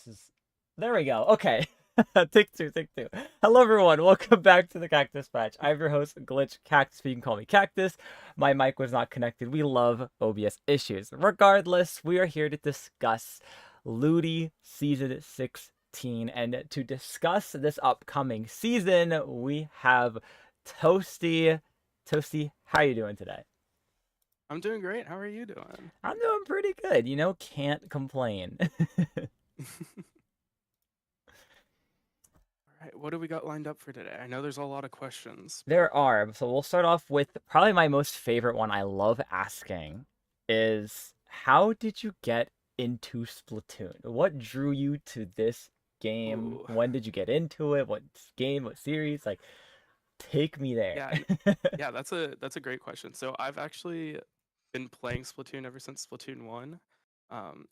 This is there we go. Okay. Take two, take two. Hello everyone, welcome back to the Cactus Patch. I'm your host, Glitch Cactus, but you can call me Cactus. My mic was not connected. We love OBS issues. Regardless, we are here to discuss LUTI Season 16. And to discuss this upcoming season, we have Toasty. Toasty, how are you doing today? I'm doing great. How are you doing? I'm doing pretty good, can't complain. All right, what do we got lined up for today? I know there's a lot of questions, but There are. So we'll start off with probably my most favorite one I love asking is how did you get into Splatoon? What drew you to this game? ooh, When did you get into it? What game? What series? Like, take me there. yeah, yeah, that's a great question. So I've actually been playing Splatoon ever since Splatoon 1.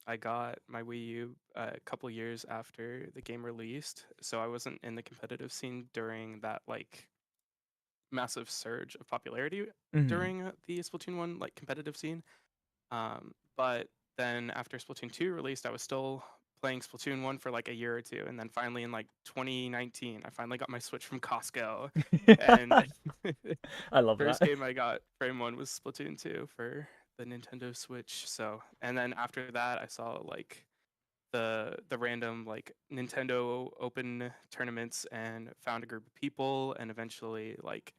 I got my Wii U a couple years after the game released, so I wasn't in the competitive scene during that like massive surge of popularity Mhm. during the Splatoon 1 like competitive scene. But then after Splatoon 2 released, I was still playing Splatoon 1 for like a year or two. And then finally in like 2019, I finally got my Switch from Costco. And I love first that. game I got frame one was Splatoon 2 for the Nintendo Switch. So, and then after that, I saw like the random like Nintendo open tournaments and found a group of people and eventually like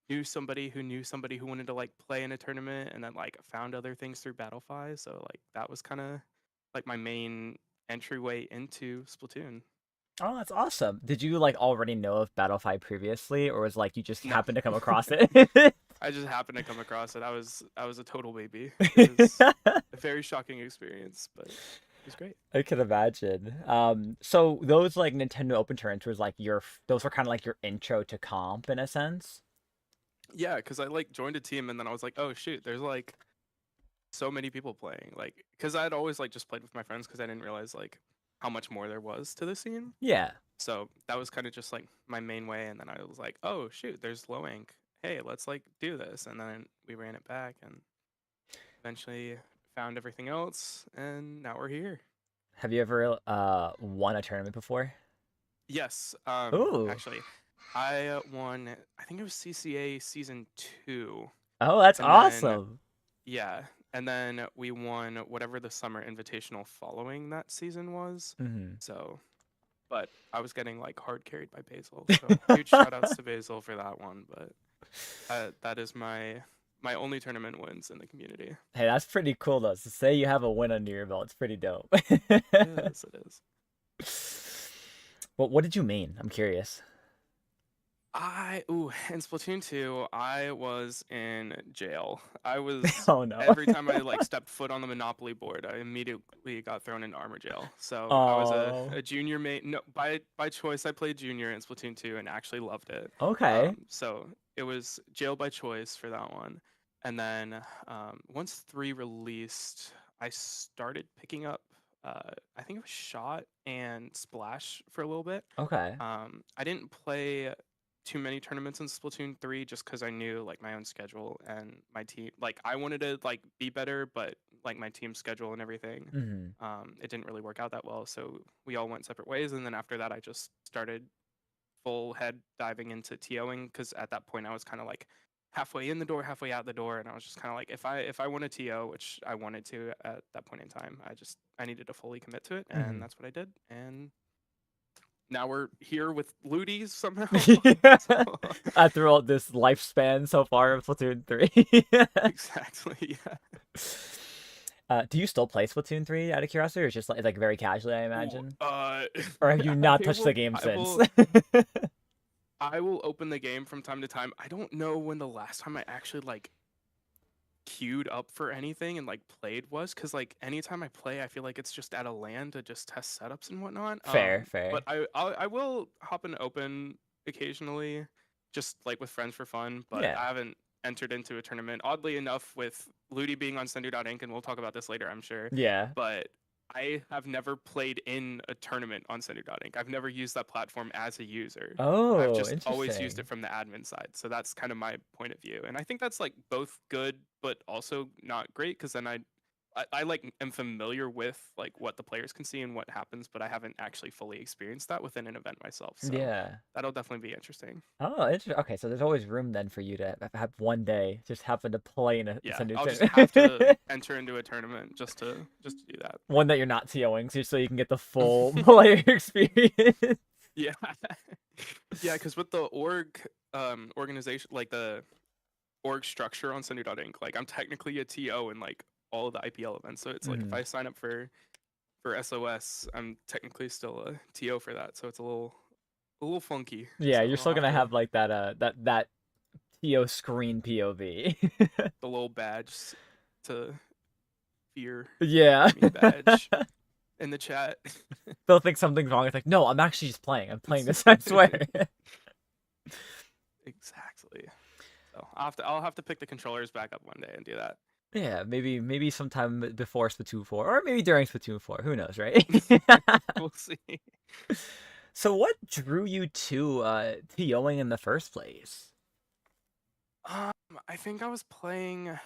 knew somebody who wanted to like play in a tournament and then like found other things through Battlefy. So like that was kind of like my main entryway into Splatoon. Oh, that's awesome. Did you like already know of Battlefy previously, or was like you just No. happened to come across it? I just happened to come across it. I was a total baby. It was a very shocking experience, but it was great. I can imagine. So those like Nintendo Open Tournaments was like those were kind of like your intro to comp in a sense. Yeah, because I like joined a team and then I was like, oh shoot, there's like so many people playing. Like, because I'd always like just played with my friends because I didn't realize like how much more there was to the scene. Yeah. So that was kind of just like my main way. And then I was like, oh shoot, there's low ink. Hey, let's like do this. And then we ran it back and eventually found everything else. And now we're here. Have you ever won a tournament before? Yes. Ooh. Actually, I won. I think it was CCA season two, Oh, that's and then awesome. yeah, and then we won whatever the summer invitational following that season was. Hmm. So, but I was getting like hard carried by Basil. So huge shout outs to Basil for that one. But that is my only tournament wins in the community. Hey, that's pretty cool though. So say you have a win under your belt. It's pretty dope. It is. It is. Well, what did you mean? I'm curious. In Splatoon 2, I was in jail. I was Oh no. every time I like stepped foot on the Monopoly board, I immediately got thrown in armor jail. So I was a, Oh. a junior mate. No, by choice, I played junior in Splatoon 2 and actually loved it. Okay. So it was jail by choice for that one. And then once 3 released, I started picking up I think it was Shot and Splash for a little bit. Okay. I didn't play too many tournaments in Splatoon 3 just because I knew like my own schedule and my team. Like I wanted to like be better, but like my team schedule and everything, Hmm. it didn't really work out that well. So we all went separate ways. And then after that, I just started full head diving into TOing because at that point I was kind of like halfway in the door, halfway out the door, and I was just kind of like if I want a TO, which I wanted to at that point in time, I needed to fully commit to it, and Hmm. that's what I did. And now we're here with Ludi's somehow. So After all this lifespan so far of Splatoon 3. exactly, yeah. Do you still play Splatoon 3 out of curiosity, or it's just like very casually, I Ooh, imagine? Or have you not I touched the will, game I since? will, I will open the game from time to time. I don't know when the last time I actually like queued up for anything and like played was, because like anytime I play, I feel like it's just at a LAN to just test setups and whatnot. Fair, But fair. I will hop in open occasionally, just like with friends for fun. But Yeah. I haven't entered into a tournament. Oddly enough, with Ludi being on Sender.ink, and we'll talk about this later, I'm sure. Yeah. But I have never played in a tournament on Sender.ink. I've never used that platform as a user. I've Oh, just always used it interesting. from the admin side. So that's kind of my point of view. And I think that's like both good, but also not great because then I I like am familiar with like what the players can see and what happens, but I haven't actually fully experienced that within an event myself. So Yeah. that'll definitely be interesting. Oh, interesting. Okay, so there's always room then for you to have one day just happen to play in Yeah, a new I'll just have to tournament. enter into a tournament just to do that. One that you're not TOing, so you can get the full player experience. Yeah. Yeah, because with the organization, like the org structure on Sunny.Inc., like I'm technically a TO in like all of the IPL events. So it's like if Mhm. I sign up for SOS, I'm technically still a TO for that. So it's a little funky. Yeah, So you're I'll still have gonna to have like that TO screen POV. the little badge to fear Yeah. enemy badge in the chat. They'll think something's wrong. It's like, no, I'm actually just playing. I'm playing this, I swear. Exactly. So I'll have to pick the controllers back up one day and do that. Yeah, maybe sometime before Splatoon 4, or maybe during Splatoon 4. Who knows, right? We'll see. So what drew you to TOing in the first place? Um, I think I was playing.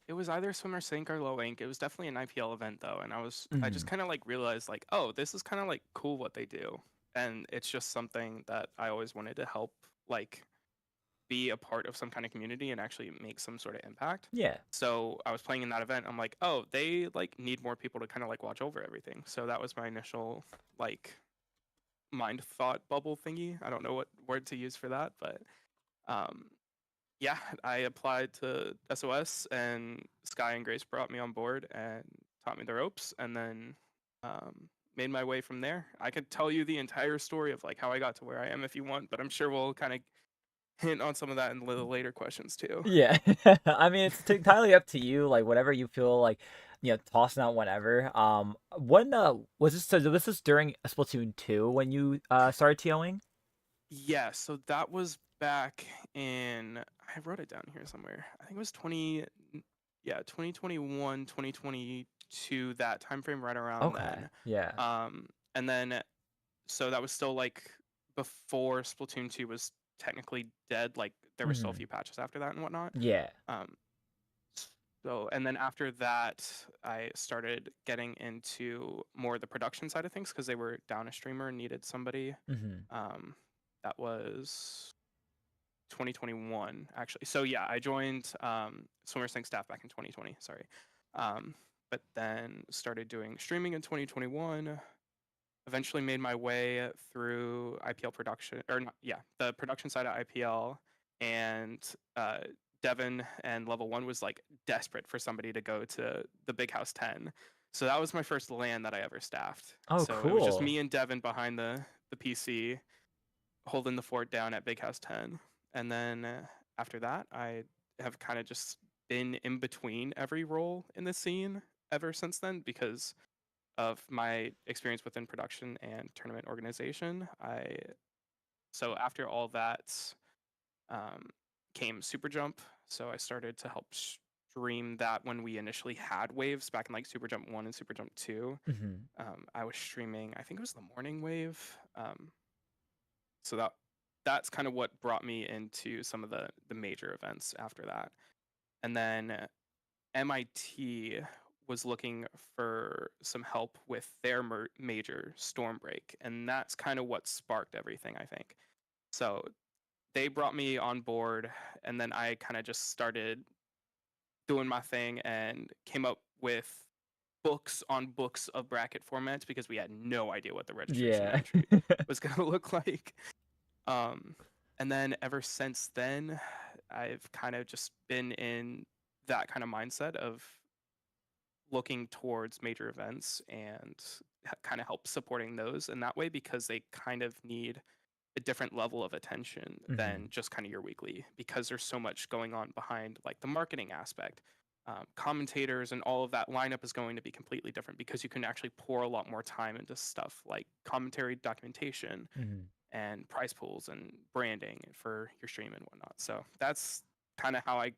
It was either Swim or Sink or Low Ink. It was definitely an IPL event though, and I just Mhm. kind of like realized like, oh, this is kind of like cool what they do, and it's just something that I always wanted to help like be a part of some kind of community and actually make some sort of impact. Yeah. So I was playing in that event. I'm like, oh, they like need more people to kind of like watch over everything. So that was my initial like mind thought bubble thingy. I don't know what word to use for that, but um, yeah, I applied to SOS, and Sky and Grace brought me on board and taught me the ropes, and then made my way from there. I could tell you the entire story of like how I got to where I am if you want, but I'm sure we'll kind of hint on some of that in the later questions too. Yeah. I mean, it's entirely up to you, like whatever you feel like, tossing out whenever. When was this so this is during Splatoon 2 when you started TOing? Yeah, so that was back in, I wrote it down here somewhere. I think it was 2021, 2022, that time frame right around Okay. then. Yeah. And then so that was still like before Splatoon 2 was technically dead. Like there were still a Mhm. few patches after that and whatnot. Yeah. Um, so and then after that, I started getting into more the production side of things because they were down a streamer and needed somebody. Mhm. Um, that was 2021 actually. So yeah, I joined Swimmer Sync staff back in 2020. Sorry, but then started doing streaming in 2021. Eventually made my way through IPL production, or not, yeah, the production side of IPL, and uh, Devin and Level One was like desperate for somebody to go to the Big House 10. So that was my first LAN that I ever staffed. Oh, So it was just cool. me and Devin behind the PC, holding the fort down at Big House 10. And then after that, I have kind of just been in between every role in the scene ever since then because of my experience within production and tournament organization. So after all that um, came Super Jump. So I started to help stream that when we initially had waves back in like Super Jump 1 and Super Jump 2. Mhm. I was streaming, I think it was the morning wave. So that's kind of what brought me into some of the major events after that. And then MIT was looking for some help with their major Stormbreak, and that's kind of what sparked everything, I think. So they brought me on board, and then I kind of just started doing my thing and came up with books on books of bracket formats because we had no idea what the registration and Yeah. entry was going to look like. Um, and then ever since then, I've kind of just been in that kind of mindset of looking towards major events and kind of help supporting those in that way because they kind of need a different level of attention than Mhm. just kind of your weekly because there's so much going on behind like the marketing aspect. Commentators and all of that lineup is going to be completely different because you can actually pour a lot more time into stuff like commentary documentation Mhm. and prize pools and branding for your stream and whatnot. So that's kind of how I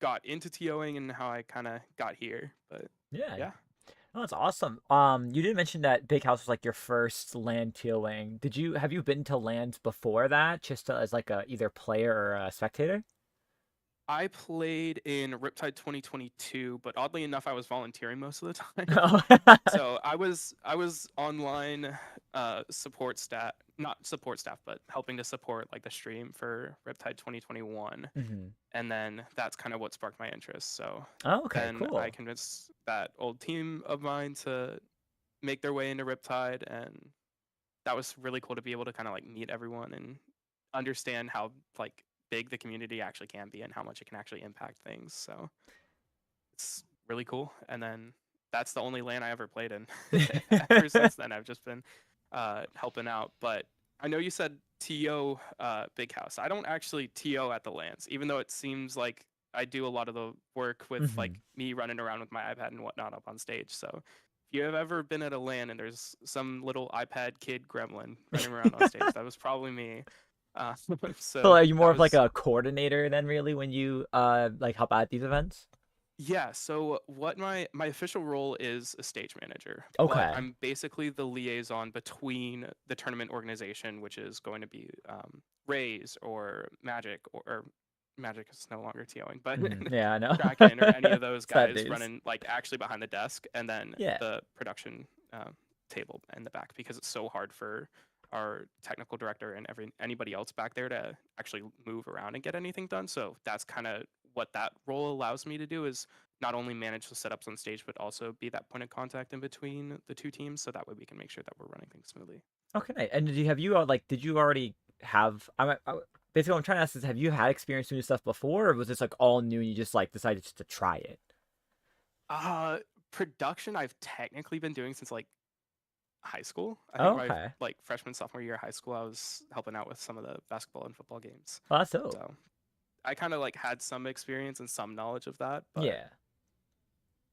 got into TOing and how I kind of got here. But Yeah. yeah. Oh, that's awesome. You did mention that Big House was like your first land TOing. Have you been to lands before that, just as like a either player or a spectator? I played in Riptide 2022, but oddly enough, I was volunteering most of the time. Oh. So I was online support staff, not support staff, but helping to support like the stream for Riptide 2021. Mhm. And then that's kind of what sparked my interest. So Oh, okay, then I cool. convinced that old team of mine to make their way into Riptide, and that was really cool to be able to kind of like meet everyone and understand how like big the community actually can be and how much it can actually impact things. So it's really cool. And then that's the only LAN I ever played in. Ever since then, I've just been helping out. But I know you said TO Big House. I don't actually TO at the LANs, even though it seems like I do a lot of the work with like Mhm. me running around with my iPad and whatnot up on stage. So if you have ever been at a LAN and there's some little iPad kid gremlin running around on stage, that was probably me. Uh, So so are you more that of like was a coordinator then really when you like help out at these events? Yeah, so what my official role is a stage manager, but Okay. I'm basically the liaison between the tournament organization, which is going to be Rays or Magic is no longer TOing, but Yeah, I know. Kraken or any of those Sad guys days. running like actually behind the desk, and then Yeah. the production table in the back because it's so hard for our technical director and anybody else back there to actually move around and get anything done. So that's kind of what that role allows me to do is not only manage the setups on stage, but also be that point of contact in between the two teams. So that way we can make sure that we're running things smoothly. Okay, nice. And did you already have basically what I'm trying to ask is have you had experience doing this stuff before or was this like all new and you just like decided just to try it? Uh, Production I've technically been doing since like high school. I think Oh, my okay. like freshman sophomore year of high school, I was helping out with some of the basketball and football games. Well, that's dope. So I kind of like had some experience and some knowledge of that, but Yeah.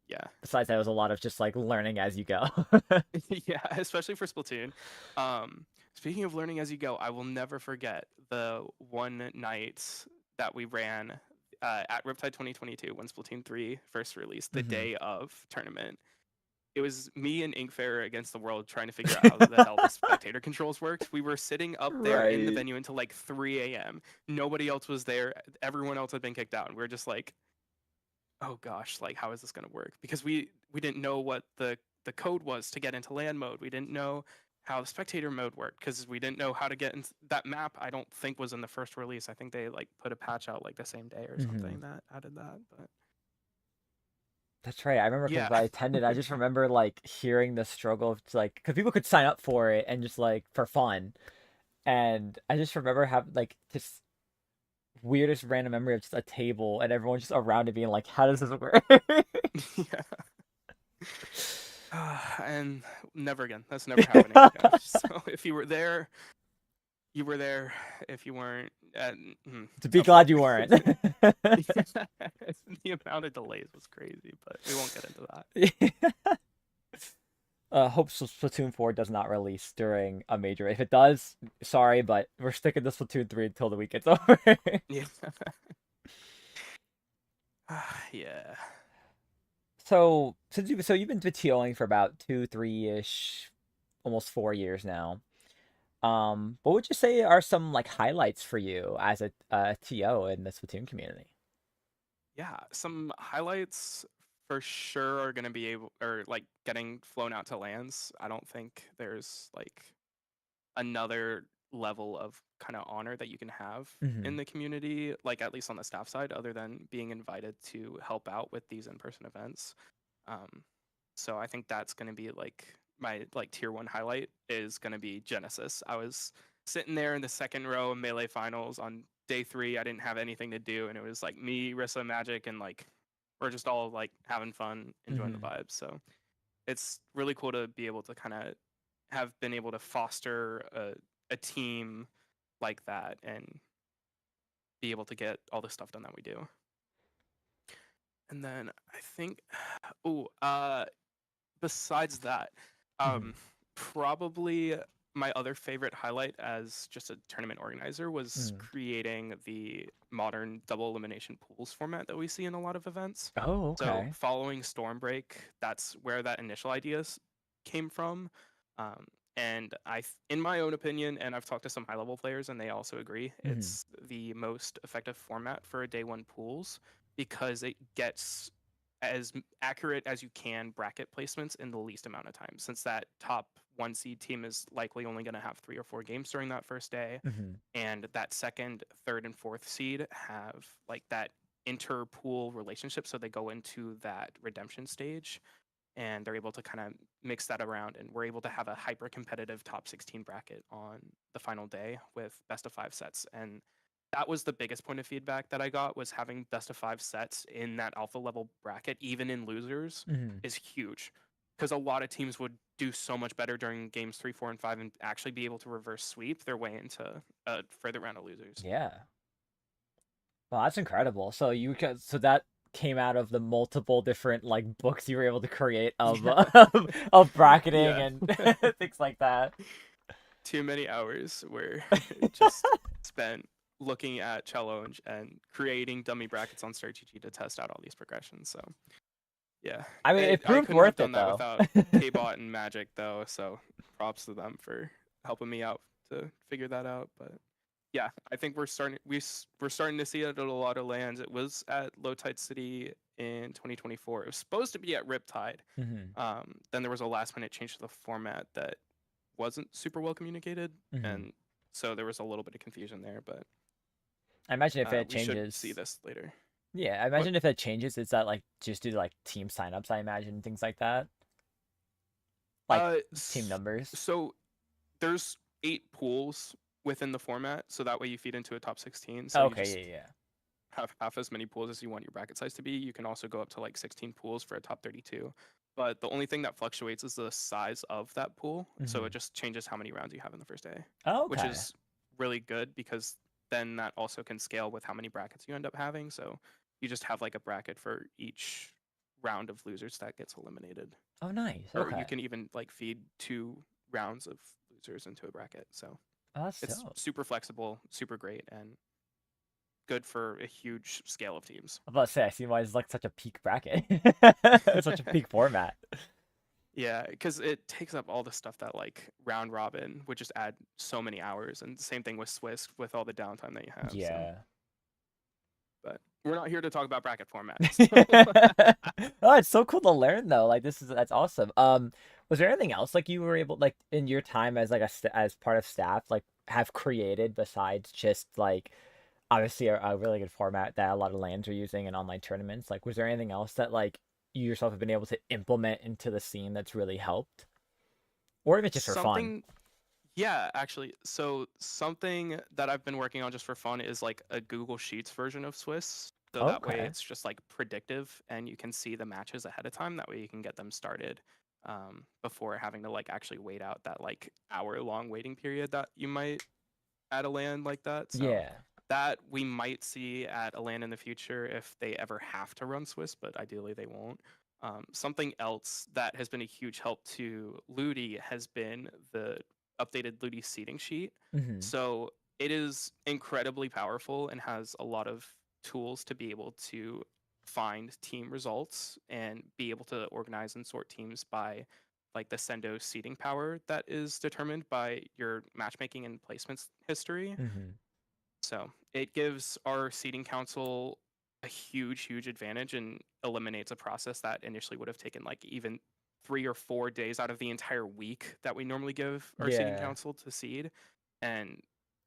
yeah. Besides that, it was a lot of just like learning as you go. Yeah, especially for Splatoon. Speaking of learning as you go, I will never forget the one night that we ran at Riptide 2022 when Splatoon 3 first released, the Mhm. day of tournament. It was me and Inkfair against the world trying to figure out how the hell the spectator controls worked. We were sitting up there in the Right. venue until like 3 a.m. Nobody else was there. Everyone else had been kicked out. And we were just like, oh gosh, like how is this going to work? Because we didn't know what the code was to get into LAN mode. We didn't know how the spectator mode worked because we didn't know how to get into that map. I don't think was in the first release. I think they like put a patch out like the same day or Mhm. something that added that. But That's right. I remember because yeah, I attended. I just remember like hearing the struggle of like because people could sign up for it and just like for fun, and I just remember having like just weirdest random memory of just a table and everyone just around it being like, "How does this work?" yeah. And never again. That's never happening again. So if you were there, you were there. If you weren't, To be tough glad luck. you weren't. The amount of delays was crazy, but we won't get into that. Hope Splatoon 4 does not release during a major. If it does, sorry, but we're sticking to Splatoon 3 until the weekend's over. Yeah. Yeah. So you've been TOing for about 2, 3-ish, almost 4 years now. What would you say are some like highlights for you as a TO in the Splatoon community? Yeah. Some highlights for sure are going to be able, or like getting flown out to lands. I don't think there's like another level of kind of honor that you can have Hmm. in the community, like at least on the staff side, other than being invited to help out with these in-person events. Um, so I think that's going to be like my like tier one highlight is going to be Genesis. I was sitting there in the second row of Melee finals on day 3. I didn't have anything to do, and it was like me, Rissa, Magic, and like we're just all like having fun, enjoying the Hmm. vibes. So it's really cool to be able to kind of have been able to foster a team like that and be able to get all the stuff done that we do. And then I think, oh, besides that, Hmm. um, probably my other favorite highlight as just a tournament organizer was Hmm. creating the modern double elimination pools format that we see in a lot of events. Oh, So okay. following Stormbreak, that's where that initial idea came from. Um, And in my own opinion, and I've talked to some high level players, and they also agree, Mm-hmm. it's the most effective format for a day one pools because it gets as accurate as you can bracket placements in the least amount of time. Since that top one seed team is likely only going to have 3 or 4 games during that first day, Mm-hmm. and that second, third, and fourth seed have like that inter-pool relationship, so they go into that redemption stage and they're able to kind of mix that around, and we're able to have a hyper competitive top 16 bracket on the final day with best of 5 sets. And that was the biggest point of feedback that I got, was having best of 5 sets in that alpha level bracket, even in losers, Mm-hmm. is huge, because a lot of teams would do so much better during games 3, 4, and 5 and actually be able to reverse sweep their way into a further round of losers. Yeah. Well, that's incredible. So that came out of the multiple different like books you were able to create of Yeah. of bracketing Yeah. and things like that. Too many hours were just spent looking at challenge and creating dummy brackets on StartGG to test out all these progressions. So yeah, I mean, it I proved couldn't have worth it done that though. without KBot and Magic though. So props to them for helping me out to figure that out. But yeah, I think we're starting to see it at a lot of lands. It was at Low Tide City in 2024. It was supposed to be at Riptide. Hmm. Then there was a last minute change to the format that wasn't super well communicated, Hmm. and so there was a little bit of confusion there. But I imagine if it we should see changes, this later. yeah, I What? imagine if it changes, is that like just due to like team signups, I imagine things like that, like Uh, team numbers. so there's 8 pools within the format, so that way you feed into a top 16. So you Okay, just yeah, have half as many pools as you want your bracket size to be. You can also go up to like 16 pools for a top 32. But the only thing that fluctuates is the size of that pool. yeah. So it Hmm. just changes how many rounds you have in the first day, which Okay. is really good because then that also can scale with how many brackets you end up having. So you just have like a bracket for each round of losers that gets eliminated. Oh, nice. Or you Okay. can even like feed 2 rounds of losers into a bracket. So Oh, that's it's dope. super flexible, super great, and good for a huge scale of teams. I'm about to say, I see why it's like such a peak bracket. It's such a peak format. Yeah, because it takes up all the stuff that like round robin would just add so many hours, and same thing with Swiss with all the downtime that you have. So, Yeah. but we're not here to talk about bracket formats. Oh, it's so cool to learn though. Like that's awesome. Was there anything else like you were able like in your time as like as part of staff like have created besides just like obviously a really good format that a lot of lands are using in online tournaments? Like, was there anything else that like you yourself have been able to implement into the scene that's really helped, or if it's just for fun? Something, yeah, actually. So something that I've been working on just for fun is like a Google Sheets version of Swiss. So that way Okay. it's just like predictive and you can see the matches ahead of time. That way you can get them started before having to like actually wait out that like hour-long waiting period that you might at a land like that. So Yeah. that we might see at a land in the future if they ever have to run Swiss, but ideally they won't. Something else that has been a huge help to LUTI has been the updated LUTI seating sheet. Hmm. So it is incredibly powerful and has a lot of tools to be able to find team results and be able to organize and sort teams by like the Sendo seating power that is determined by your matchmaking and placements history. Hmm. So it gives our seating council a huge, huge advantage and eliminates a process that initially would have taken like even 3 or 4 days out of the entire week that we normally give our seating Yeah. council to seed. And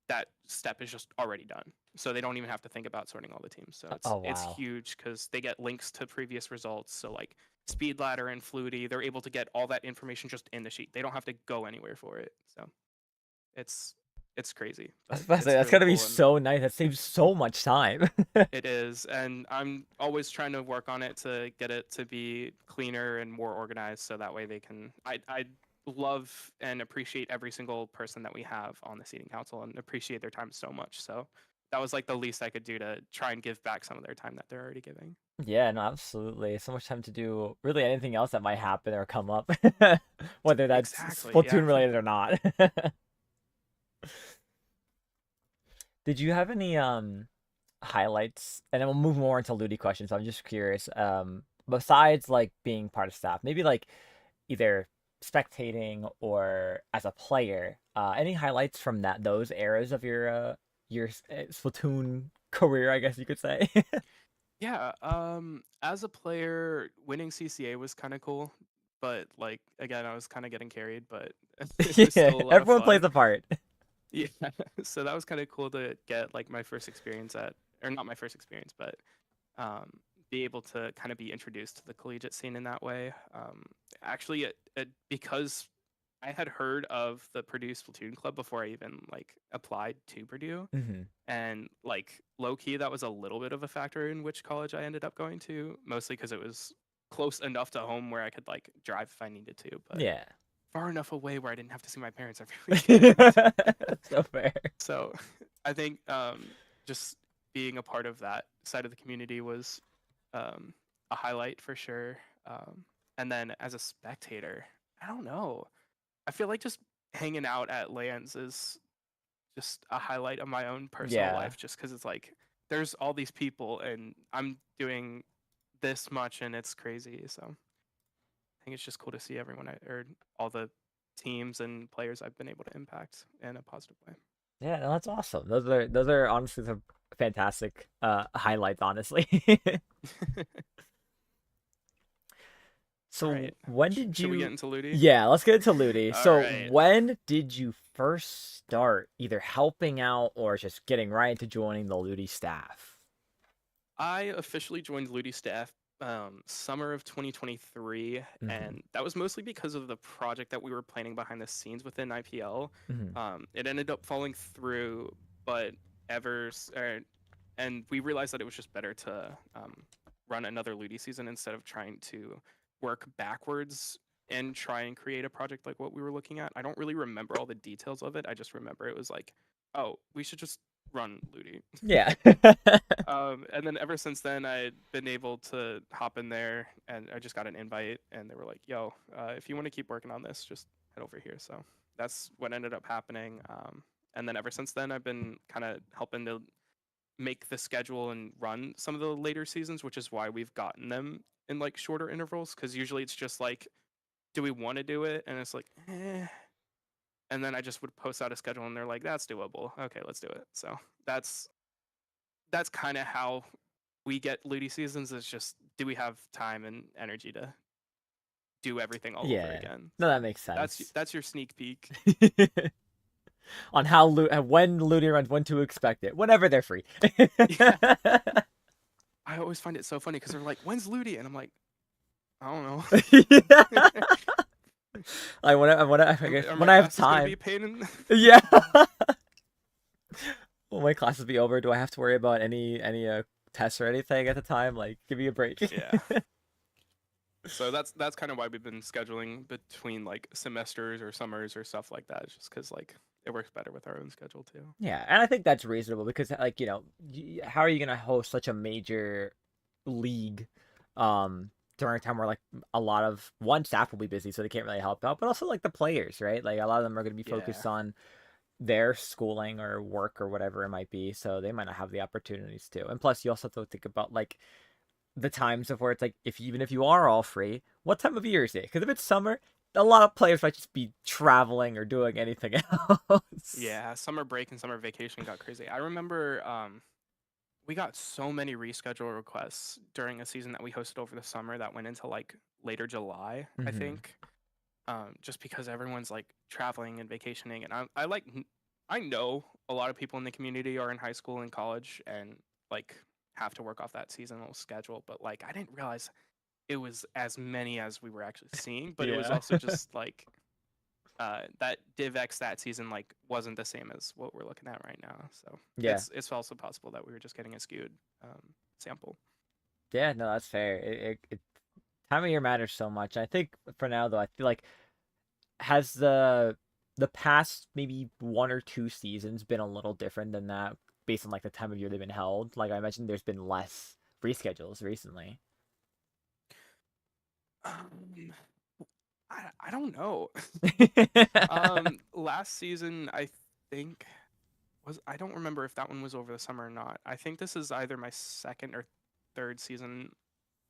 that step is just already done. So they don't even have to think about sorting all the teams. So Oh it's wow. huge because they get links to previous results. So like Speed Ladder and Flutie, they're able to get all that information just in the sheet. They don't have to go anywhere for it. So it's it's crazy, I was but about to say it's that's really gotta be cool and so nice. That saves so much time. it is. And I'm always trying to work on it to get it to be cleaner and more organized so that way they can I love and appreciate every single person that we have on the seating council and appreciate their time so much. So that was like the least I could do to try and give back some of their time that they're already giving. Yeah, no, absolutely. So much time to do really anything else that might happen or come up, whether that's Exactly. Yeah. Splatoon related or not. Did you have any highlights? And then we'll move more into Ludi questions. I'm just curious. Besides like being part of staff, maybe like either spectating or as a player, any highlights from those eras of your Splatoon career, I guess you could say? Yeah, as a player, winning CCA was kind of cool, but like again, I was kind of getting carried, but it was Yeah, still a lot of everyone plays fun. a part. Yeah, so that was kind of cool to get like my first experience at, or not my first experience, but um, be able to kind of be introduced to the collegiate scene in that way. Actually, because I had heard of the Purdue Splatoon Club before I even like applied to Purdue, Hmm. and like low key, that was a little bit of a factor in which college I ended up going to, mostly because it was close enough to home where I could like drive if I needed to, but Yeah. far enough away where I didn't have to see my parents every weekend. So fair. So I think just being a part of that side of the community was um, a highlight for sure. And then as a spectator, I don't know. I feel like just hanging out at lands is just a highlight of my own personal Yeah. life, just because it's like there's all these people and I'm doing this much and it's crazy. So I think it's just cool to see or all the teams and players I've been able to impact in a positive way. Yeah, no, that's awesome. Those are honestly some fantastic highlights, honestly. All So right. when did Should we get you into LUTI? Yeah, let's get into LUTI. All So right. when did you first start either helping out or just getting right into joining the LUTI staff? I officially joined LUTI staff summer of 2023, Hmm. and that was mostly because of the project that we were planning behind the scenes within IPL. Hmm. It ended up falling through, but ever and we realized that it was just better to run another LUTI season instead of trying to work backwards and try and create a project like what we were looking at. I don't really remember all the details of it. I just remember it was like, oh, we should just run LUTI. Yeah. And then ever since then, I'd been able to hop in there, and I just got an invite, and they were like, "Yo, if you want to keep working on this, just head over here." So that's what ended up happening. And then ever since then, I've been kind of helping to make the schedule and run some of the later seasons, which is why we've gotten them in like shorter intervals. Because usually it's just like, do we want to do it? And it's like, eh. And then I just would post out a schedule, and they're like, "That's doable. Okay, let's do it." So that's that's kind of how we get LUTI seasons. Is just, do we have time and energy to do everything all over Yeah. again? No, So that makes sense. that's your sneak peek. On when LUTI runs, when to expect it, whenever they're free. Yeah, I always find it so funny because they're like, "When's LUTI?" And I'm like, "I don't know." Yeah. I guess Are when my I have classes gonna be a time. pain in? Yeah. Will my classes be over? Do I have to worry about any tests or anything at the time? Like, give me a break. Yeah. So that's kind of why we've been scheduling between like semesters or summers or stuff like that. It's just because like it works better with our own schedule too. Yeah, and I think that's reasonable because, like, how are you gonna host such a major league, during a time where like a lot of one staff will be busy, so they can't really help out, but also like the players, right? Like a lot of them are gonna be Yeah. focused on their schooling or work or whatever it might be, so they might not have the opportunities to. And plus, you also have to think about like the times of where it's like if even if you are all free, what time of year is it? Because if it's summer, a lot of players might just be traveling or doing anything else. Yeah, summer break and summer vacation got crazy. I remember we got so many reschedule requests during a season that we hosted over the summer that went into like later July, I Hmm. think. Just because everyone's like traveling and vacationing, and I know a lot of people in the community are in high school and college and like have to work off that seasonal schedule, but like I didn't realize it was as many as we were actually seeing, but it was Yeah. also just like that DivX that season like wasn't the same as what we're looking at right now. So Yeah. it's also possible that we were just getting a skewed sample. Yeah, no, that's fair. Time of year matters so much. I think for now though, I feel like has the past maybe one or two seasons been a little different than that based on like the time of year they've been held. Like I mentioned, there's been less reschedules recently. Um, I don't know. Last season I think was I don't remember if that one was over the summer or not. I think this is either my second or third season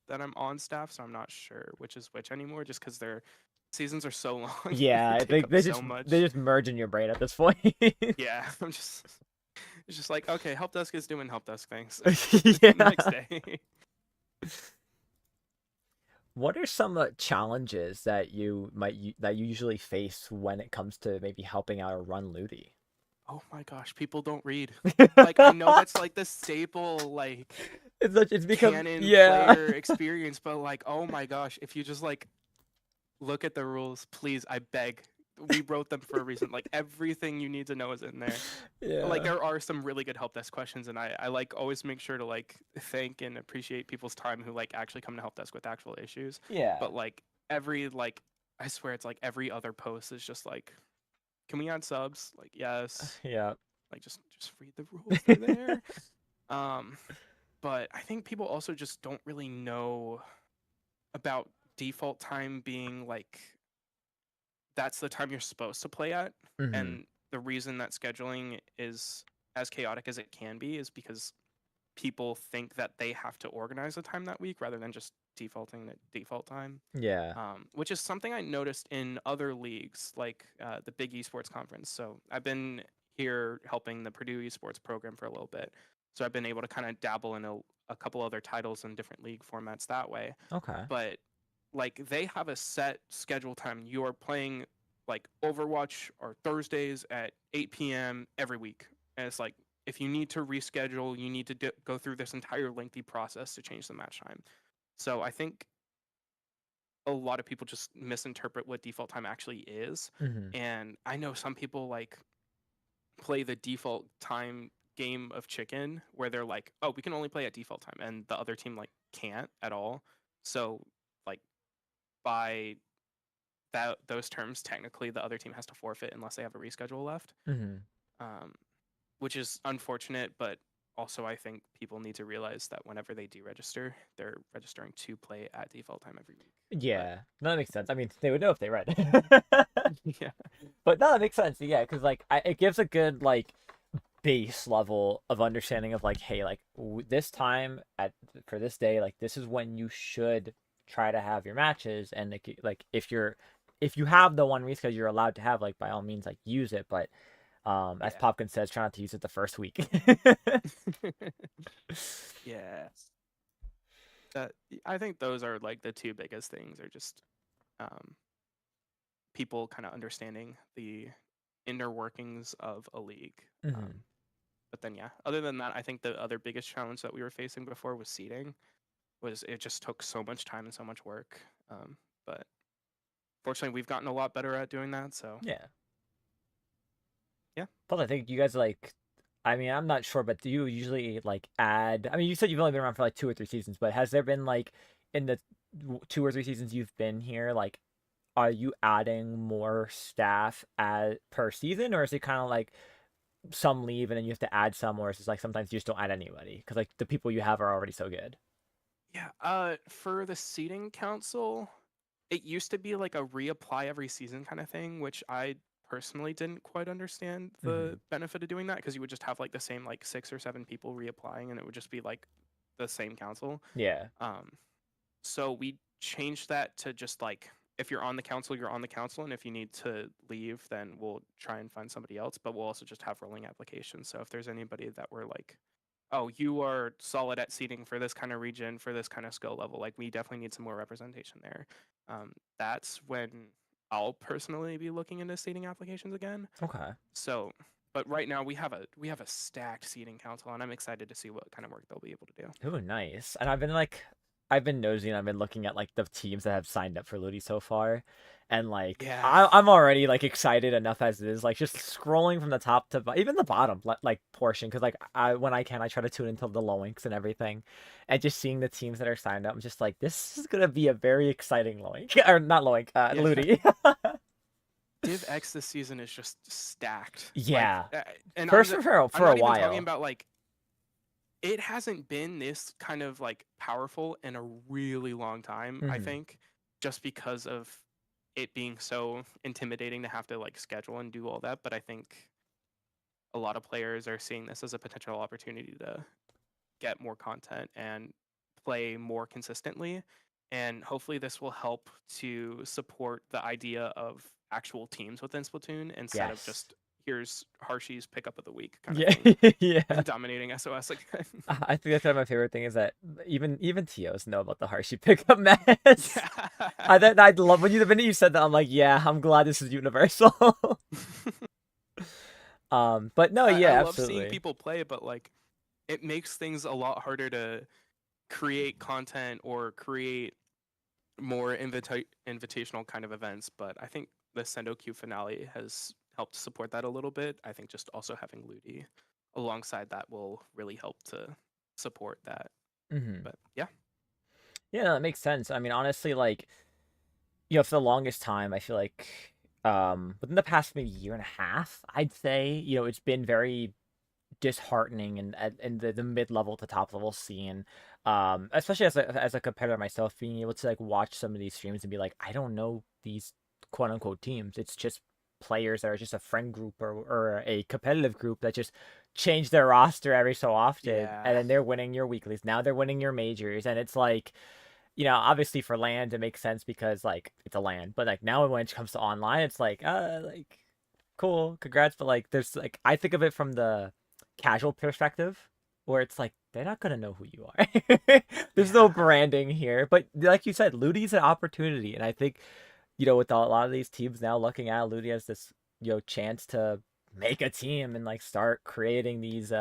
that I'm on staff, so I'm not sure which is which anymore, just because they're seasons are so long. They Yeah, take up so they much. just merge in your brain at this point. Yeah, I'm just it's just like, okay, help desk is doing help desk things. Next Yeah. day. What are some challenges that that you usually face when it comes to maybe helping out or run Ludi? Oh my gosh, people don't read. Like I know that's like the staple like It's become canon yeah. player experience, but like oh my gosh, if you just like look at the rules, please, I beg. We wrote them for a reason. Like everything you need to know is in there. Like Yeah. there are some really good help desk questions, and I like always make sure to like thank and appreciate people's time who like actually come to help desk with actual issues. Yeah. But like every like I swear it's like every other post is just like, can we add subs? Like yes. Yeah. Like just read the rules. They're there. Um, but I think people also just don't really know about default time being like that's the time you're supposed to play at. Hmm. And the reason that scheduling is as chaotic as it can be is because people think that they have to organize a time that week rather than just defaulting the default time. Yeah. Which is something I noticed in other leagues, like the Big Esports Conference. So I've been here helping the Purdue Esports program for a little bit. So I've been able to kind of dabble in a couple other titles in different league formats that way. Okay. But like they have a set schedule time. You are playing like Overwatch or Thursdays at 8 p.m. every week. And it's like if you need to reschedule, you need to go through this entire lengthy process to change the match time. So I think a lot of people just misinterpret what default time actually is. Hmm. And I know some people like play the default time game of chicken where they're like, oh, we can only play at default time. And the other team like can't at all. So like by those terms, technically the other team has to forfeit unless they have a reschedule left, Hmm. um, which is unfortunate. But also, I think people need to realize that whenever they deregister, they're registering to play at default time every week. But Yeah. No, that makes sense. I mean, they would know if they read. yeah, But no, that makes sense. Yeah, because like it gives a good like base level of understanding of like, hey, like this time at for this day, like this is when you should try to have your matches, and like if you have the one reschedule you're allowed to have, like by all means, like use it. But as yeah, Popkin says, try not to use it the first week. yeah. That I think those are like the two biggest things are just um, people kind of understanding the inner workings of a league. Hmm. But then, yeah, other than that, I think the other biggest challenge that we were facing before was seating. Was it just took so much time and so much work. But fortunately, we've gotten a lot better at doing that. So Yeah. yeah, Plus, I think you guys like. I mean, I'm not sure, but do you usually like add? I mean, you said you've only been around for like 2 or 3 seasons, but has there been like in the 2 or 3 seasons you've been here, like, are you adding more staff at per season, or is it kind of like some leave and then you have to add some, or is it like sometimes you just don't add anybody because like the people you have are already so good? yeah. For the seating council, it used to be like a reapply every season kind of thing, which I personally didn't quite understand Hmm. the benefit of doing that because you would just have like the same like 6 or 7 people reapplying and it would just be like the same council. Yeah. Um, so we changed that to just like if you're on the council, you're on the council, and if you need to leave, then we'll try and find somebody else. But we'll also just have rolling applications. So if there's anybody that we're like, oh, you are solid at seating for this kind of region, for this kind of skill level, like we definitely need some more representation there. That's when I'll personally be looking into seating applications again. Okay. So, but right now we have a stacked seating council, and I'm excited to see what kind of work they'll be able to do. Oh, nice. And I've been nosy and I've been looking at like the teams that have signed up for Ludi so far, and like Yeah, I'm already like excited enough as it is. Like just scrolling from the top to even the bottom like portion, because like when I can I try to tune into the low links and everything, and just seeing the teams that are signed up, I'm just like this is gonna be a very exciting low link or not low link, yeah. Ludi. Div X this season is just stacked. Like, Yeah, and first I'm for a not even talking while. about like it hasn't been this kind of like powerful in a really long time. I Hmm. think just because of it being so intimidating to have to like schedule and do all that. But I think a lot of players are seeing this as a potential opportunity to get more content and play more consistently. and hopefully this will help to support the idea of actual teams within Splatoon instead of Yes. just here's Harshy's pickup of the week kind of Yeah, thing, yeah. dominating SOS again. I think that's kind of my favorite thing is that even TOs know about the Hershey pickup mess. I love when you the minute you said that, I'm like, yeah, I'm glad this is universal. But no, I yeah, love seeing absolutely. people play, but like it makes things a lot harder to create content or create more invitational kind of events. But I think the Sendo Q finale has helped support that a little bit. I think just also having LUTI alongside that will really help to support that. Hmm. But yeah, Yeah, no, that makes sense. I mean, honestly, like, for the longest time, I feel like, within the past maybe year and a half, I'd say, it's been very disheartening in the mid-level to top level scene, especially as a competitor myself, being able to like watch some of these streams and be like, I don't know these quote unquote teams. It's just players that are just a friend group or a competitive group that just change their roster every so often, and yeah, then they're winning your weeklies, now they're winning your majors, and it's like, obviously for land it makes sense because like it's a land, but like now when it comes to online, it's like cool, congrats, but like there's like, I think of it from the casual perspective where it's like they're not gonna know who you are. There's no yeah. branding here, but like you said, Ludi's an opportunity, and I think with a lot of these teams now looking at Ludi as this chance to make a team and like start creating these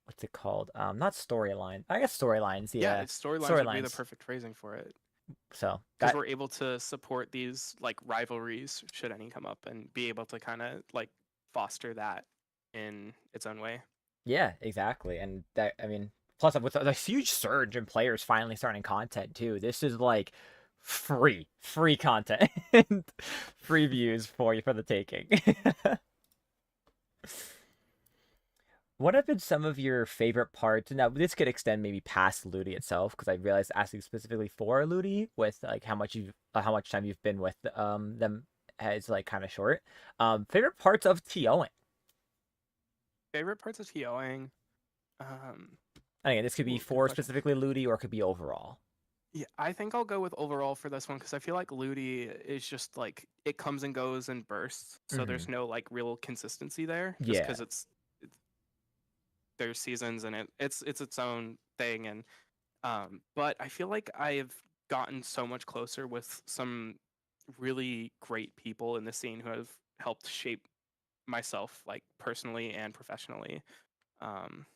what's it called, not storyline, I guess storylines, Yeah, yeah, its storylines would be the storylines. perfect phrasing for it. So Because that we're able to support these like rivalries should any come up and be able to kind of like foster that in its own way. Yeah, exactly. And that, I mean, plus with a huge surge in players finally starting content too, this is like free content, free views for you for the taking. What have been some of your favorite parts? Now, this could extend maybe past Ludi itself, because I realized asking specifically for Ludi with like how much time you've been with them is like kind of short. Favorite parts of TOing. Favorite parts of TOing? Um, And again, this could be ooh, good for question. specifically Ludi or it could be overall. Yeah, I think I'll go with overall for this one because I feel like LUTI is just like it comes and goes in bursts, so Hmm. there's no like real consistency there. Just Yeah. because there's seasons and it's its own thing, and but I feel like I've gotten so much closer with some really great people in the scene who have helped shape myself like personally and professionally. Um,